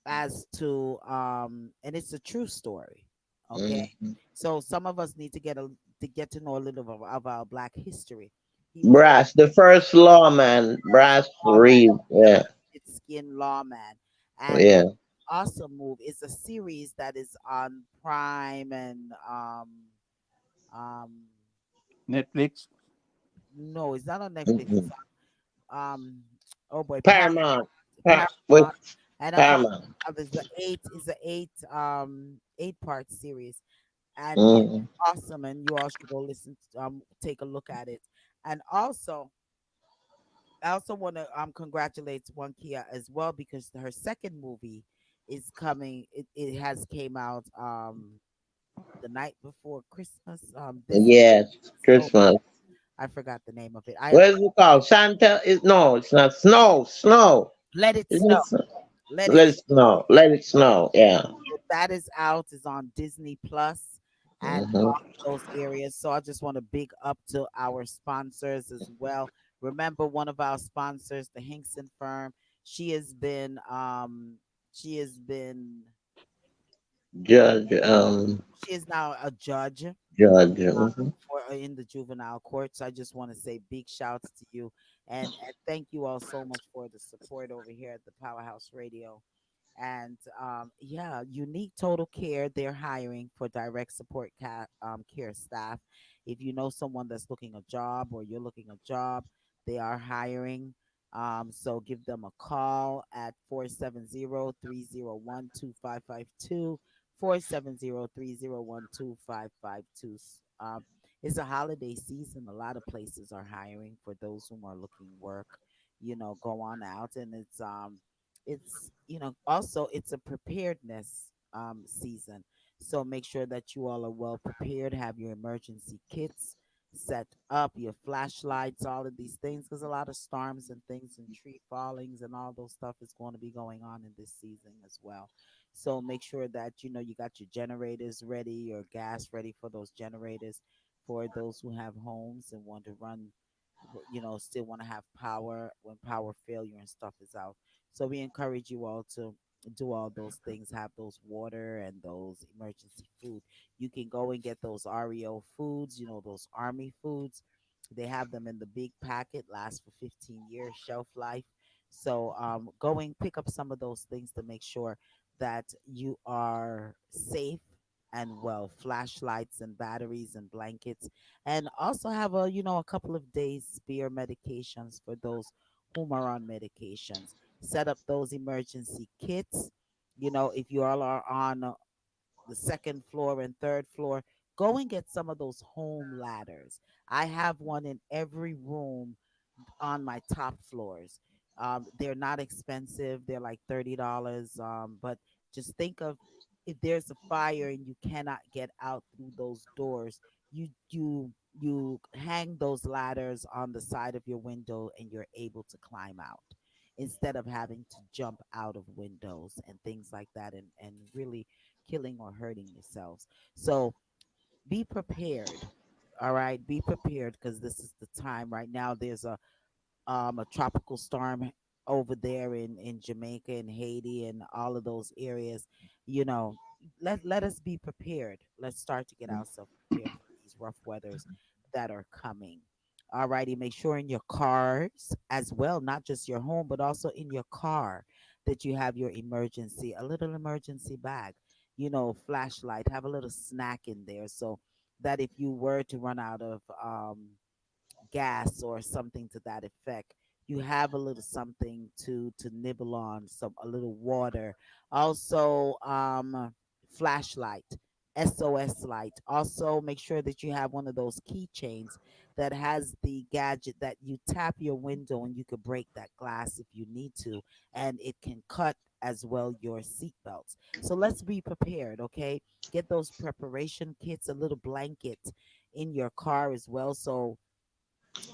as to and it's a true story. Okay, Mhm. so some of us need to get to know a little of our black history. He was Brass, the first lawman, Brass lawman, Reed. Yeah. light skin lawman, and Yeah. awesome move. It's a series that is on Prime and um Netflix. no, it's not on Netflix. It's Mhm. on oh boy, Paramount. With Paramount. And on top Paramount. of it is a eight-part series. And yeah, Mhm. awesome. And you all should go listen take a look at it. And also, I also want to congratulate One Kia as well, because her second movie is coming. It has came out the night before Christmas. This Yes. oh, Christmas. I forgot the name of it. I What is it called? Santa is no, it's not snow. Snow. Let It Isn't it Snow. snow? Let It Let it snow. Let it snow. Yeah. So that is out, is on Disney Plus and Hmm. all of those areas. So I just want to big up to our sponsors as well. Remember, one of our sponsors, the Hinkson firm, she has been she has been Judge. she is now a judge Judge. Hmm. for in the juvenile court. So I just want to say big shouts to you, and thank you all so much for the support over here at the Powerhouse Radio. And yeah, Unique Total Care, they're hiring for direct support care staff. If you know someone that's looking a job, or you're looking a job, they are hiring. So give them a call at 470-301-2552. 470-301-2552. It's a holiday season. A lot of places are hiring for those who are looking work. Go on out, and it's also it's a preparedness season. So make sure that you all are well prepared, have your emergency kits set up, your flashlights, all of these things, because a lot of storms and things and tree fallings and all those stuff is going to be going on in this season as well. So make sure that you got your generators ready, your gas ready for those generators, for those who have homes and want to run, still want to have power when power failure and stuff is out. So we encourage you all to do all those things, have those water and those emergency food. You can go and get those REO foods, those army foods. They have them in the big packet, last for 15 years shelf life. So go and pick up some of those things to make sure that you are safe and well. Flashlights and batteries and blankets, and also have a couple of days spare medications for those whom are on medications. Set up those emergency kits. If you all are on the second floor and third floor, go and get some of those home ladders. I have one in every room on my top floors. They're not expensive. They're like $30. But just think of, if there's a fire and you cannot get out through those doors, you hang those ladders on the side of your window and you're able to climb out instead of having to jump out of windows and things like that, and really killing or hurting yourselves. So be prepared. All right, be prepared, because this is the time right now. There's a tropical storm over there in Jamaica and Haiti and all of those areas. You know, let us be prepared. Let's start to get ourselves prepared for these rough weathers that are coming. All righty, make sure in your cars as well, not just your home, but also in your car, that you have your emergency, a little emergency bag, flashlight, have a little snack in there, so that if you were to run out of gas or something to that effect, you have a little something to nibble on, some a little water. Also flashlight, SOS light. Also make sure that you have one of those keychains that has the gadget that you tap your window and you could break that glass if you need to, and it can cut as well your seat belts. So let's be prepared, okay? Get those preparation kits, a little blanket in your car as well, so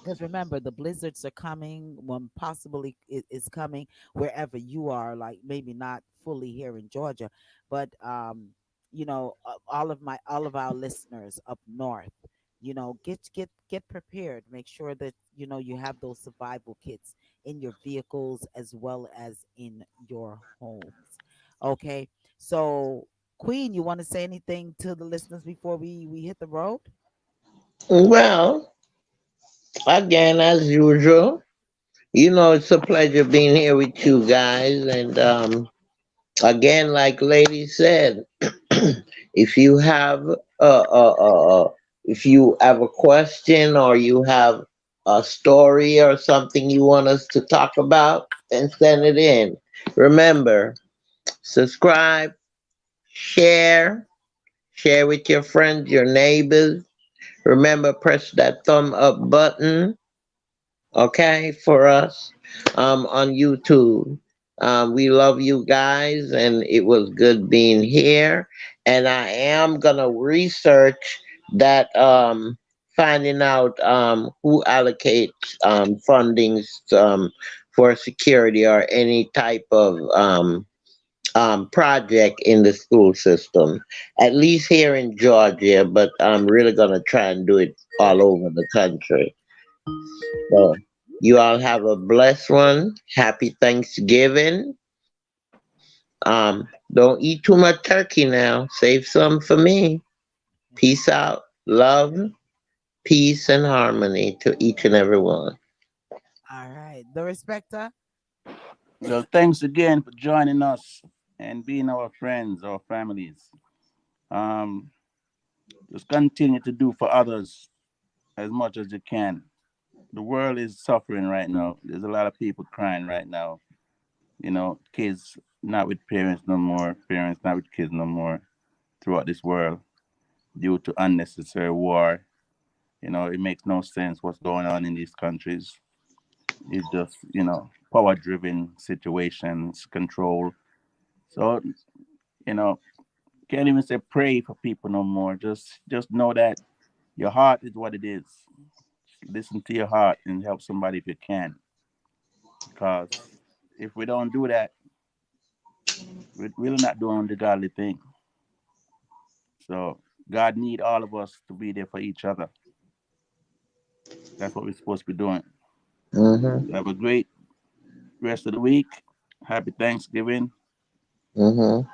because remember, the blizzards are coming. One possibly is coming wherever you are. Like maybe not fully here in Georgia, but all of our listeners up north. Get prepared. Make sure that you have those survival kits in your vehicles as well as in your homes. Okay, so Queen, you want to say anything to the listeners before we hit the road? Well, again, as usual, it's a pleasure being here with you guys. And again, like Lady said, if you have if you have a question or you have a story or something you want us to talk about, then send it in. Remember, subscribe, share, share with your friends, your neighbors. Remember, press that thumb up button, okay, for us on YouTube. We love you guys, and it was good being here. And I am gonna research that, finding out who allocates fundings for security or any type of project in the school system, at least here in Georgia. But I'm really gonna try and do it all over the country. So you all have a blessed one. Happy Thanksgiving. Don't eat too much turkey now. Save some for me. Peace out. Love, peace, and harmony to each and every one. All right, the respecter. Well, thanks again for joining us and being our friends, our families. Um, just continue to do for others as much as you can. The world is suffering right now. There's a lot of people crying right now. Kids not with parents no more, parents not with kids no more throughout this world due to unnecessary war. It makes no sense what's going on in these countries. It's just, power driven situations, control. So, you know, can't even say pray for people no more. Just know that your heart is what it is. Listen to your heart and help somebody if you can. Because if we don't do that, we're really not doing the godly thing. So God need all of us to be there for each other. That's what we're supposed to be doing. Mhm. Have a great rest of the week. Happy Thanksgiving. Mhm.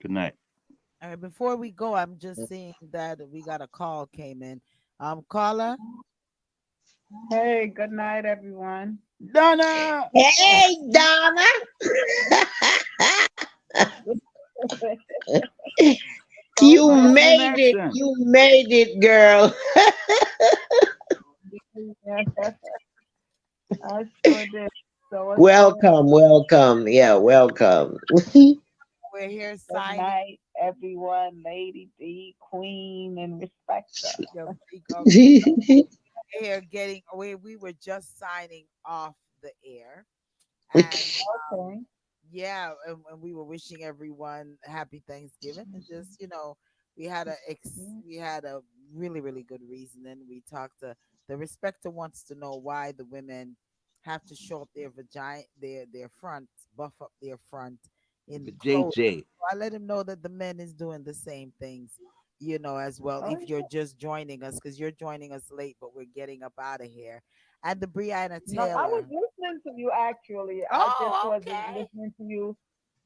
Good night. All right, before we go, I'm just seeing that we got a call came in. Caller. Hey, good night, everyone. Donna! Hey, Donna. So You Nice glad made it. connection. You made it, girl. you yeah, I sure did. So what's going on? Welcome, welcome. Yeah, welcome. We're here Good signing night, everyone. Lady D, Queen, and Respecta. your here getting away. We were just signing off the air. And Okay. yeah, and we were wishing everyone happy Thanksgiving, and just we had a really good reason, and we talked to the respecter wants to know why the women have to show up their vagina, their front, buff up their front in The clothes. JJ. So I let him know that the men is doing the same things, as well. Oh, If you're just joining us, because you're joining us late, but we're getting up out of here. And the Brianna no, I was Taylor. listening to you actually. I just Oh, wasn't okay. listening to you.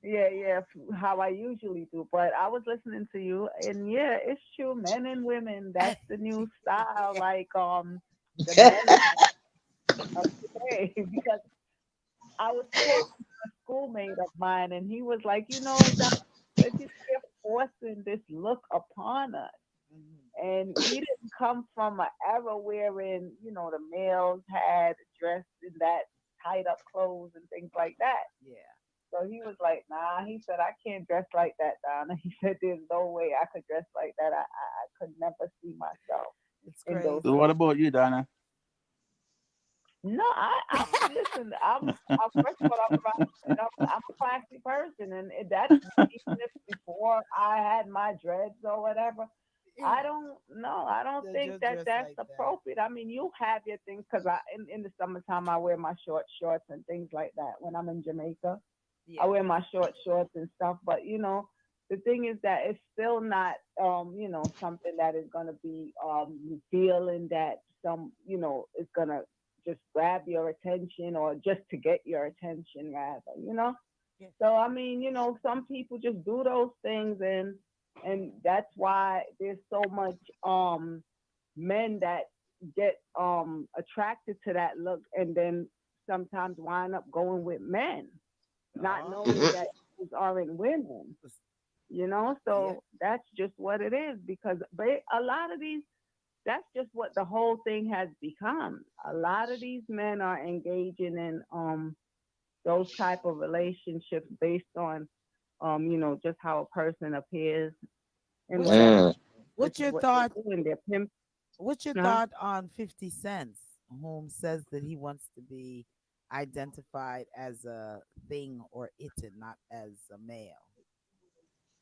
Yeah, yeah, how I usually do. But I was listening to you, and yeah, it's true. Men and women, that's the new style. Like the men of today, because I was talking to a schoolmate of mine, and he was like, that that they're forcing this look upon us, Mhm. and we didn't come from an era wherein the males had dressed in that tied up clothes and things like that. Yeah. So he was like, nah. He said, I can't dress like that, Donna. He said, there's no way I could dress like that. I could never see myself It's in those So crazy. what clothes. about you, Donna? No, I'm listen. First of all, I'm a classy person, and that's even if before I had my dreads or whatever. Yeah, I don't know. I don't they think just that dress that's like that. appropriate. I mean, you have your things because in the summertime I wear my short shorts and things like that. When I'm in Jamaica, I Yeah. wear my short shorts and stuff. But the thing is that it's still not something that is gonna be revealing that is gonna just grab your attention or just to get your attention rather. Yeah. So I mean, some people just do those things, and that's why there's so much men that get attracted to that look and then sometimes wind up going with men, not Oh, knowing that those aren't women. yeah. So that's just what it is because a lot of these that's just what the whole thing has become. A lot of these men are engaging in those type of relationships based on just how a person appears and What's your whatever. Mm. This what's is your what they're thought? doing. They're pimp. What's your Huh? thought on 50 Cents, whom says that he wants to be identified as a thing or it and not as a male?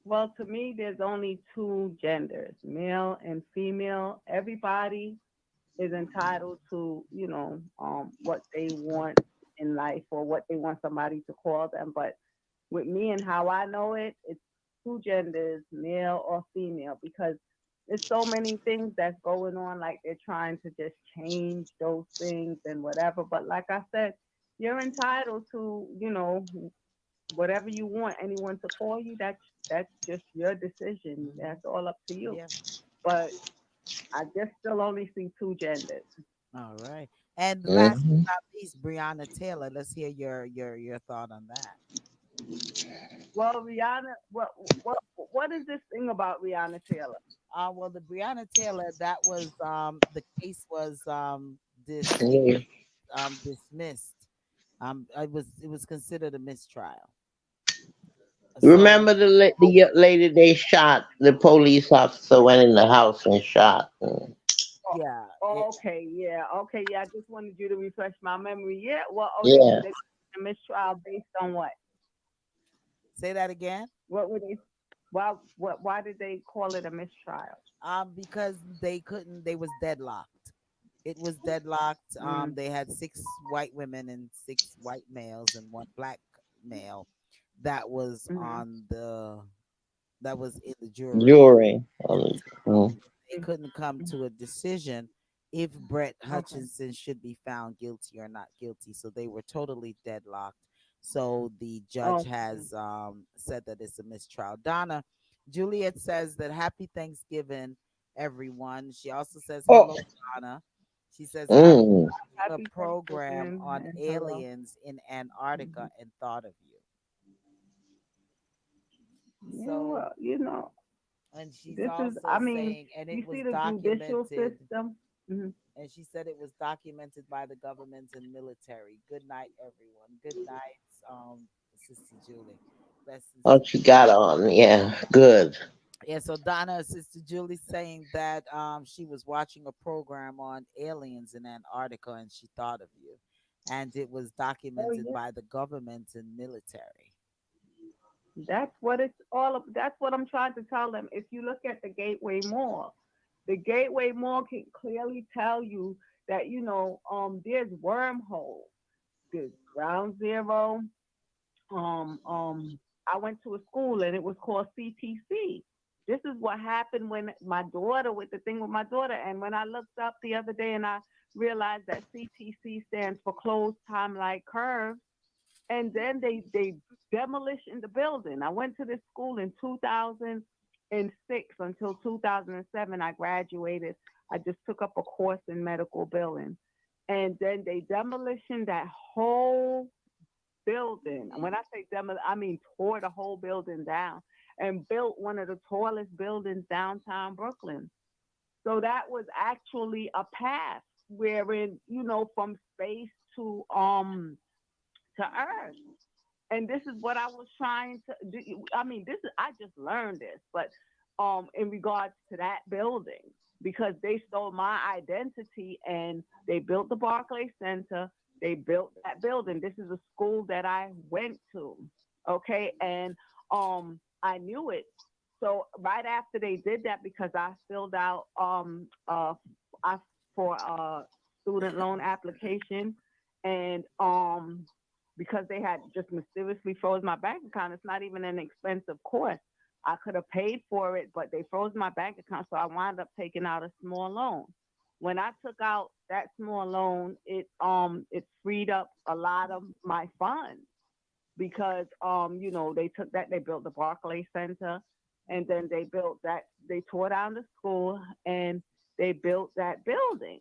Well, to me, there's only two genders, male and female. Everybody is entitled to, what they want in life or what they want somebody to call them. But with me and how I know it, it's two genders, male or female, because there's so many things that's going on. Like they're trying to just change those things and whatever. But like I said, you're entitled to, whatever you want anyone to call you. That's just your decision. Hmm. That's all up to you. Yeah. But I just still only see two genders. All right. And last Mhm. but not least, Breonna Taylor. Let's hear your thought on that. Well, Rihanna, what is this thing about Rihanna Taylor? Well, the Breonna Taylor, that was the case was Yeah. dismissed. It was considered a mistrial. So Remember the lady they shot? The police officer went in the house and shot. Mm. Oh, yeah, okay, yeah, okay, yeah. I just wanted you to refresh my memory. Yeah, well, Yeah. they a mistrial based on what? say that again. What were they? Why did they call it a mistrial? Because they couldn't. They was deadlocked. It was deadlocked. Mm, They had six white women and six white males and one black male that was mm-hmm. on the that was in the jury. Jury. And Mm. so they couldn't come to a decision. if Brett Okay. Hutchinson should be found guilty or not guilty. So they were totally deadlocked. So the judge Okay. has said that it's a mistrial. Donna, Juliet says that happy Thanksgiving, everyone. She also says Oh, hello, Donna. She says, I'm mm. watching a Happy program Thanksgiving on and hello. aliens in Antarctica Mhm. and thought of you. Yeah, So, well, and she's this is, also I mean, saying, and it you was see the judicial documented, system. Mhm. and she said it was documented by the government and military. Good night, everyone. Good night, Sister Julie. Blessings to What you you. got on? Yeah, good. Yeah, so Donna, Sister Julie saying that she was watching a program on aliens in Antarctica and she thought of you. And it was Oh, documented yeah. by the government and military. That's what it's all of. That's what I'm trying to tell them. If you look at the Gateway Mall can clearly tell you that there's wormholes. There's Ground Zero. Um, um, I went to a school and it was called CTC. This is what happened when my daughter with the thing with my daughter, and when I looked up the other day and I realized that CTC stands for closed time like curve, and then they demolition the building. I went to this school in 2006 until 2007. I graduated. I just took up a course in medical billing, and then they demolition that whole building. When I say demo, I mean tore the whole building down and built one of the tallest buildings downtown Brooklyn. So that was actually a path wherein from space to Earth. And this is what I was trying to do. I mean, this is I just learned this, but in regards to that building, because they stole my identity and they built the Barclay Center, they built that building. This is a school that I went to, okay, and I knew it. So right after they did that, because I filled out I for a student loan application, and because they had just mysteriously froze my bank account. It's not even an expensive course. I could have paid for it, but they froze my bank account, so I wound up taking out a small loan. When I took out that small loan, it freed up a lot of my funds because they took that, they built the Barclay Center, and then they tore down the school and they built that building.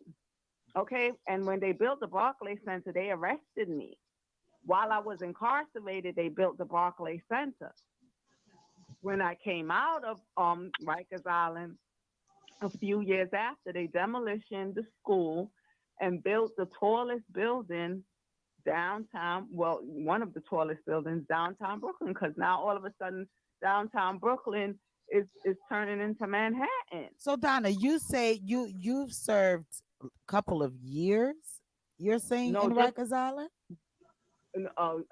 Okay, and when they built the Barclay Center, they arrested me while I was incarcerated. They built the Barclay Center. When I came out of Rikers Island a few years after, they demolished the school and built the tallest building downtown. Well, one of the tallest buildings downtown Brooklyn, because now all of a sudden downtown Brooklyn is turning into Manhattan. So Donna, you say you've served a couple of years. You're saying No, in just Rikers Island?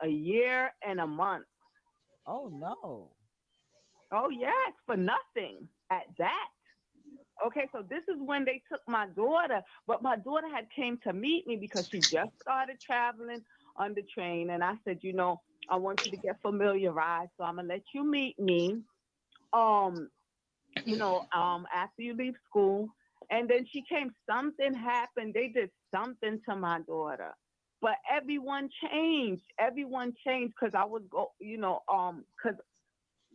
a year and a month. Oh no. Oh yes, for nothing at that. Okay, so this is when they took my daughter, but my daughter had came to meet me because she just started traveling on the train, and I said, I want you to get familiarized, so I'm gonna let you meet me. Um, after you leave school, and then she came. Something happened. They did something to my daughter, but everyone changed. Everyone changed because I was because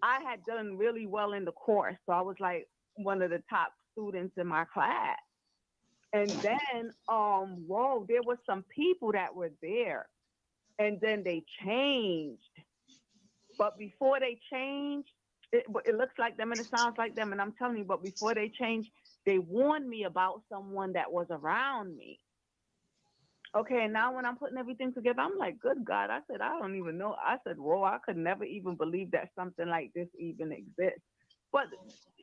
I had done really well in the course, so I was like one of the top students in my class. And then, whoa, there were some people that were there, and then they changed. But before they changed, it looks like them and it sounds like them, and I'm telling you. But before they changed, they warned me about someone that was around me. Okay, and now when I'm putting everything together, I'm like, good God. I said, I don't even know. I said, whoa, I could never even believe that something like this even exists. But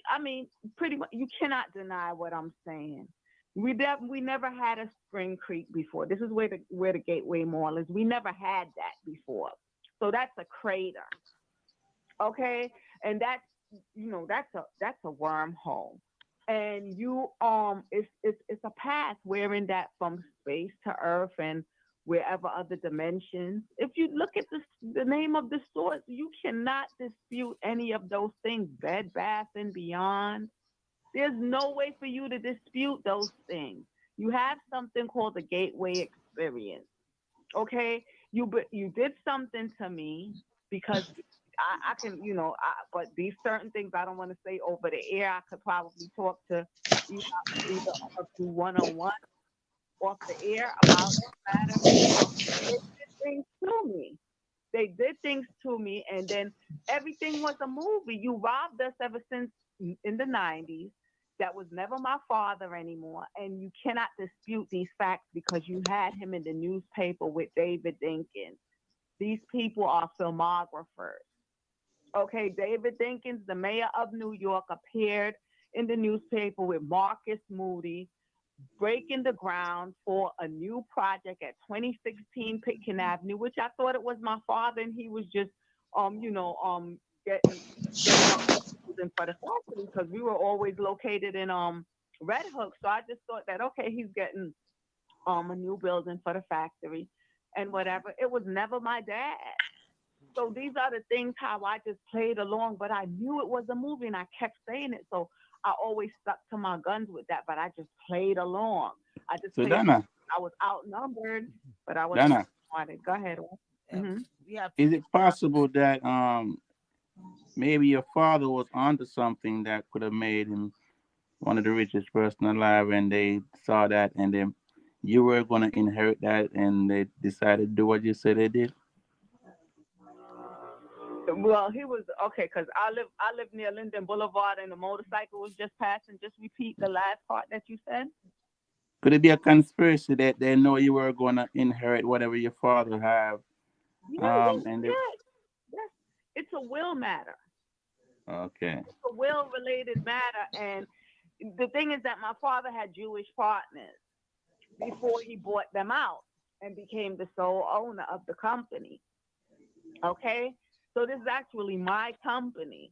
I mean, pretty much, you cannot deny what I'm saying. We never had a Spring Creek before. This is where the Gateway Mall is. We never had that before. So that's a crater. Okay, and that's a wormhole, and it's a path wherein that from space to Earth and wherever other dimensions. If you look at the name of the source, you cannot dispute any of those things. Bed Bath and Beyond, there's no way for you to dispute those things. You have something called the gateway experience. Okay, you did something to me because I can, but these certain things I don't want to say over the air. I could probably talk to you either of you one on one off the air about this matter. They did things to me. They did things to me, and then everything was a movie. You robbed us ever since in the 90s. That was never my father anymore, and you cannot dispute these facts because you had him in the newspaper with David Dinkins. These people are filmographers. Okay, David Dinkins, the mayor of New York, appeared in the newspaper with Marcus Moody breaking the ground for a new project at 2016 Pitkin Avenue, which I thought it was my father, and he was just, getting a building for the factory because we were always located in Red Hook. So I just thought that okay, he's getting a new building for the factory and whatever. It was never my dad. So these are the things how I just played along, but I knew it was a movie and I kept saying it. So I always stuck to my guns with that, but I just played along. I just So played. Donna, I was outnumbered, but I wasn't Donna, wanted. Go ahead. Yeah, Hmm. we have to is be it possible that maybe your father was onto something that could have made him one of the richest person alive, and they saw that, and then you were gonna inherit that, and they decided to do what you said they did? Well, he was okay because I live near Linden Boulevard and the motorcycle was just passing. Just repeat the last part that you said. Could it be a conspiracy that they know you were gonna inherit whatever your father have? Yeah, yes, And they, yes, yes. It's a will matter. okay, It's a will related matter, and the thing is that my father had Jewish partners before he bought them out and became the sole owner of the company. Okay, so this is actually my company.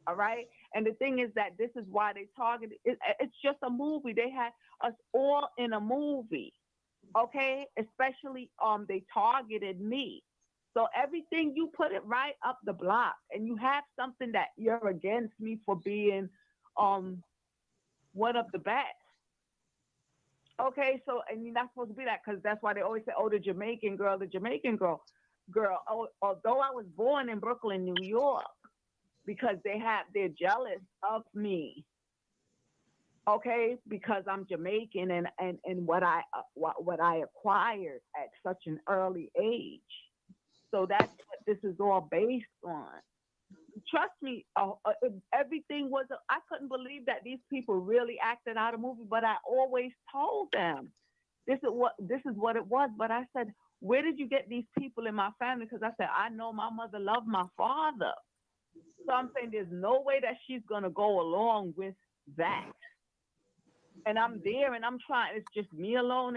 All right. And the thing is that this is why they targeted it's just a movie. They had us all in a movie. Okay. Especially they targeted me. So everything you put it right up the block and you have something that you're against me for being um one of the best. Okay, so and you're not supposed to be that because that's why they always say, oh, the Jamaican girl. Oh, although I was born in Brooklyn, New York, because they're jealous of me, okay, because I'm Jamaican and what I acquired at such an early age. So that's what this is all based on. Trust me, everything was. I couldn't believe that these people really acted out a movie, but I always told them this is what it was. But I said, where did you get these people in my family? Because I said I know my mother loved my father. So I'm saying there's no way that she's gonna go along with that. And I'm there and I'm trying. It's just me alone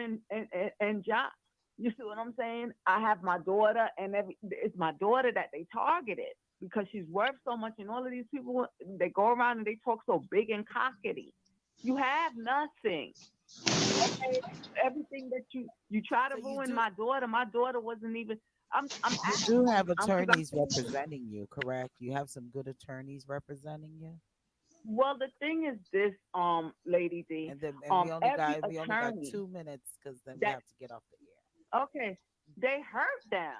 and Josh. You see what I'm saying? I have my daughter and it's my daughter that they targeted because she's worth so much. And all of these people they go around and they talk so big and cockety. You have nothing. Okay, everything that you try to so you ruin do my daughter. My daughter wasn't even. I'm you actually do have because I'm attorneys representing you, correct? You have some good attorneys representing you. well, the thing is this, Lady D, And every we only got attorney 2 minutes because then we that have to get off the air. okay, they hurt them.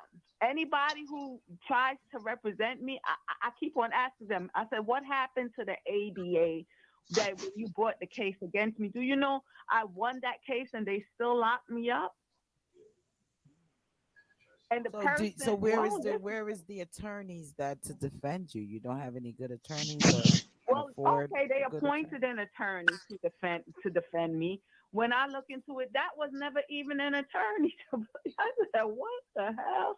Anybody who tries to represent me, I keep on asking them. I said, what happened to the ADA that when you brought the case against me? Do you know I won that case and they still locked me up? And the So person, well, listen, where is the attorneys that to defend you? You don't have any good attorneys, or you can well, afford okay, they a good attorney. appointed an attorney to defend me. When I look into it, that was never even an attorney. I said, what the hell?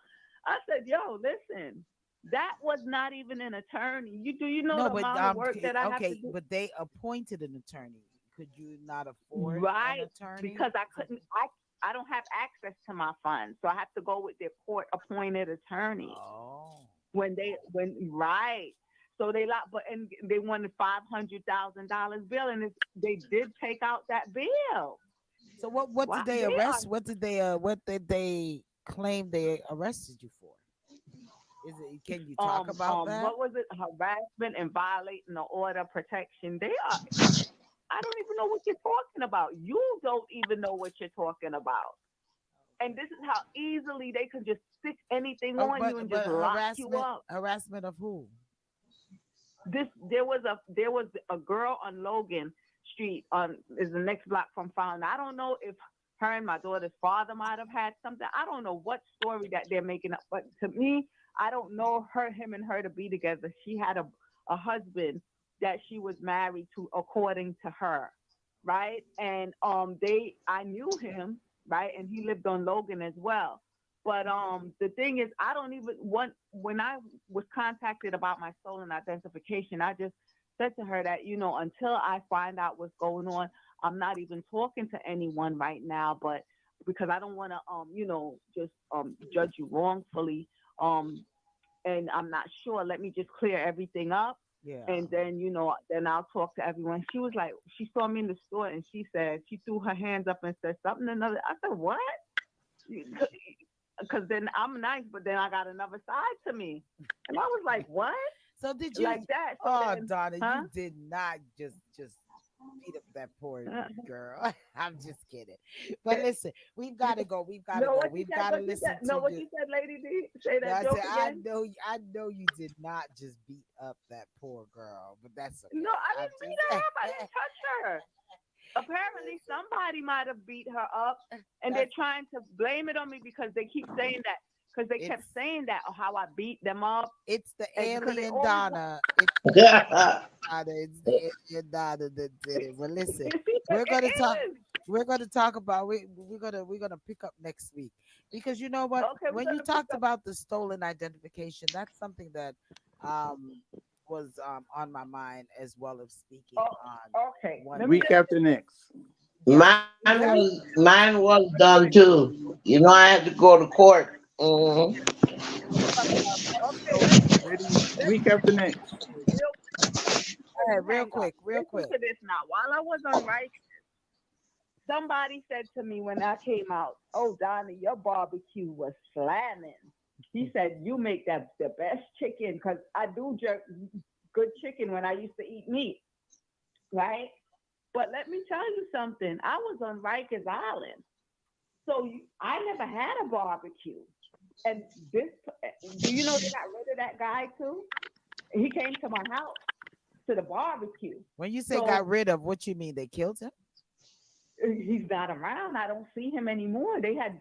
I said, yo, listen, that was not even an attorney. You know No, the but amount of work that I have to okay, do? but they appointed an attorney. Could you not afford an Right, attorney? because I couldn't. I don't have access to my funds, so I have to go with their court appointed attorneys. Oh. When right. So they locked, but and they wanted $500,000 bill, and they did take out that bill. So what Wow, did they they are. arrest? What did they claim they arrested you for? Is it can you talk about that? What was it? Harassment and violating the order of protection. They are. I don't even know what you're talking about. You don't even know what you're talking about. And this is how easily they can just stick anything Oh, on you and just but lock you up. harassment of who? This there was a girl on Logan Street on is the next block from Fountain. I don't know if her and my daughter's father might have had something. I don't know what story that they're making up, but to me, I don't know him and her to be together. She had a husband that she was married to, according to her, right? And I knew him, right, and he lived on Logan as well. But the thing is, I don't even want when I was contacted about my stolen identification, I just said to her that, until I find out what's going on, I'm not even talking to anyone right now, but because I don't want to just judge you wrongfully. Um and I'm not sure. Let me just clear everything up. Yeah. And then, then I'll talk to everyone. She was like, she saw me in the store and she said, she threw her hands up and said something another. I said, what? Because then I'm nice, but then I got another side to me. And I was like, what? So did you? Like that. So Oh, then, Donna, huh? you did not just beat up that poor girl. I'm just kidding. But listen, we've got to go. We've got to No, go. what you We've said, got to what you listen said, no, to what you. you said, Lady D. Say No, that I joke said, again. I know you did not just beat up that poor girl, but that's okay. No, I I'm didn't beat her up. I didn't touch her. Apparently, somebody might have beat her up, and they're that's trying to blame it on me because they keep saying that. Because they kept it's saying that how I beat them up, it's the and because they alien always Donna. It's the Donna. It's the alien Donna that did it. But listen, we're it gonna talk. is. We're gonna talk about we're gonna pick up next week because you know what? Okay, we're When you gonna pick talked up. about the stolen identification, that's something that um was on my mind as well as speaking on Oh, okay. one Let me Week day. just after next. Yeah, let me Mine was done too. You know, I had to go to court. okay. Listen, Lady, week listen, after next. real before all you right, real hang up. quick, real Listen quick. to this now. While I was on right, somebody said to me when I came out, "Oh, Donnie, your barbecue was slamming." He said, "You make that the best chicken because I do jerk good chicken when I used to eat meat, right?" But let me tell you something. I was on Rikers Island, so I never had a barbecue. And this, do you know they got rid of that guy too? He came to my house to the barbecue. When you say got So rid of, what you mean? They killed him? he's not around. I don't see him anymore. They had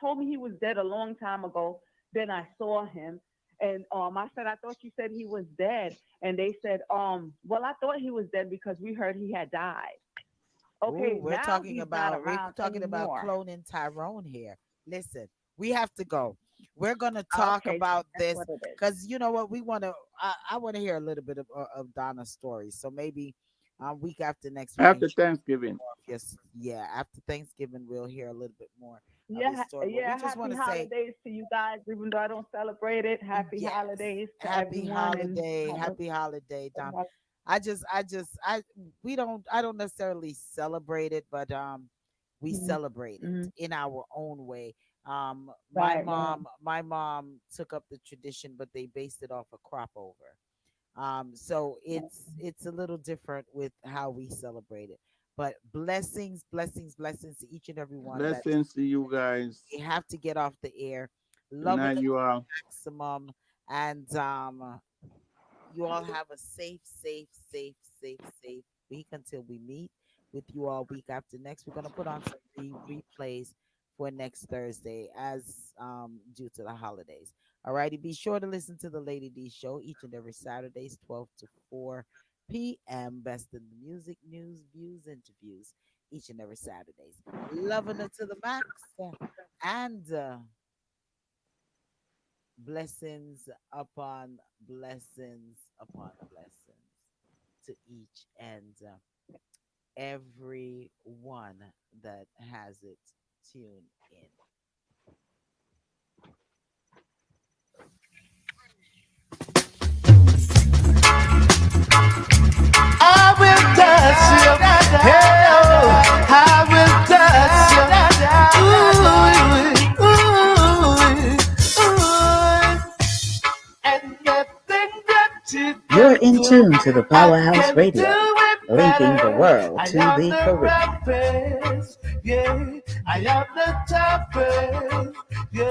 told me he was dead a long time ago. Then I saw him, and I said, I thought you said he was dead, and they said, well, I thought he was dead because we heard he had died. Ooh, Okay, now he's not we're around talking about anymore. cloning Tyrone here. Listen, we have to go. We're gonna talk Okay, about that's this what it is. because you know what we want to. I want to hear a little bit of Donna's story. So maybe week after next we can After share Thanksgiving. more of yes, yeah. After Thanksgiving, we'll hear a little bit more of his Yeah, story. But we yeah. just want Happy to say holidays to you guys, even though I don't celebrate it. Happy yes, holidays to happy everyone, and holiday, have happy holiday, Don. a, I I don't necessarily celebrate it, but we mhm, celebrate it mhm. in our own way. Right, right. My mom took up the tradition, but they based it off a crop over. So it's a little different with how we celebrate it. But blessings, blessings, blessings to each and every one that Blessings to you guys. we have to get off the air. Good Loving night, it you to all. the maximum, and you all have a safe week until we meet with you all week after next. We're gonna put on some replays for next Thursday as due to the holidays. Alrighty, be sure to listen to the Lady D show each and every Saturdays, 12 to 4 p.m. Best in the music, news, views, interviews each and every Saturdays. Loving it to the max and blessings upon blessings upon blessings to each and every one that has it tuned in. I will touch you. Hey, oh, I will touch you. And nothing that you You're can in do, tune to the I Powerhouse can do Radio. it linking the better. world I to am the the Caribbean. roughest, yeah. I am the toughest, yeah.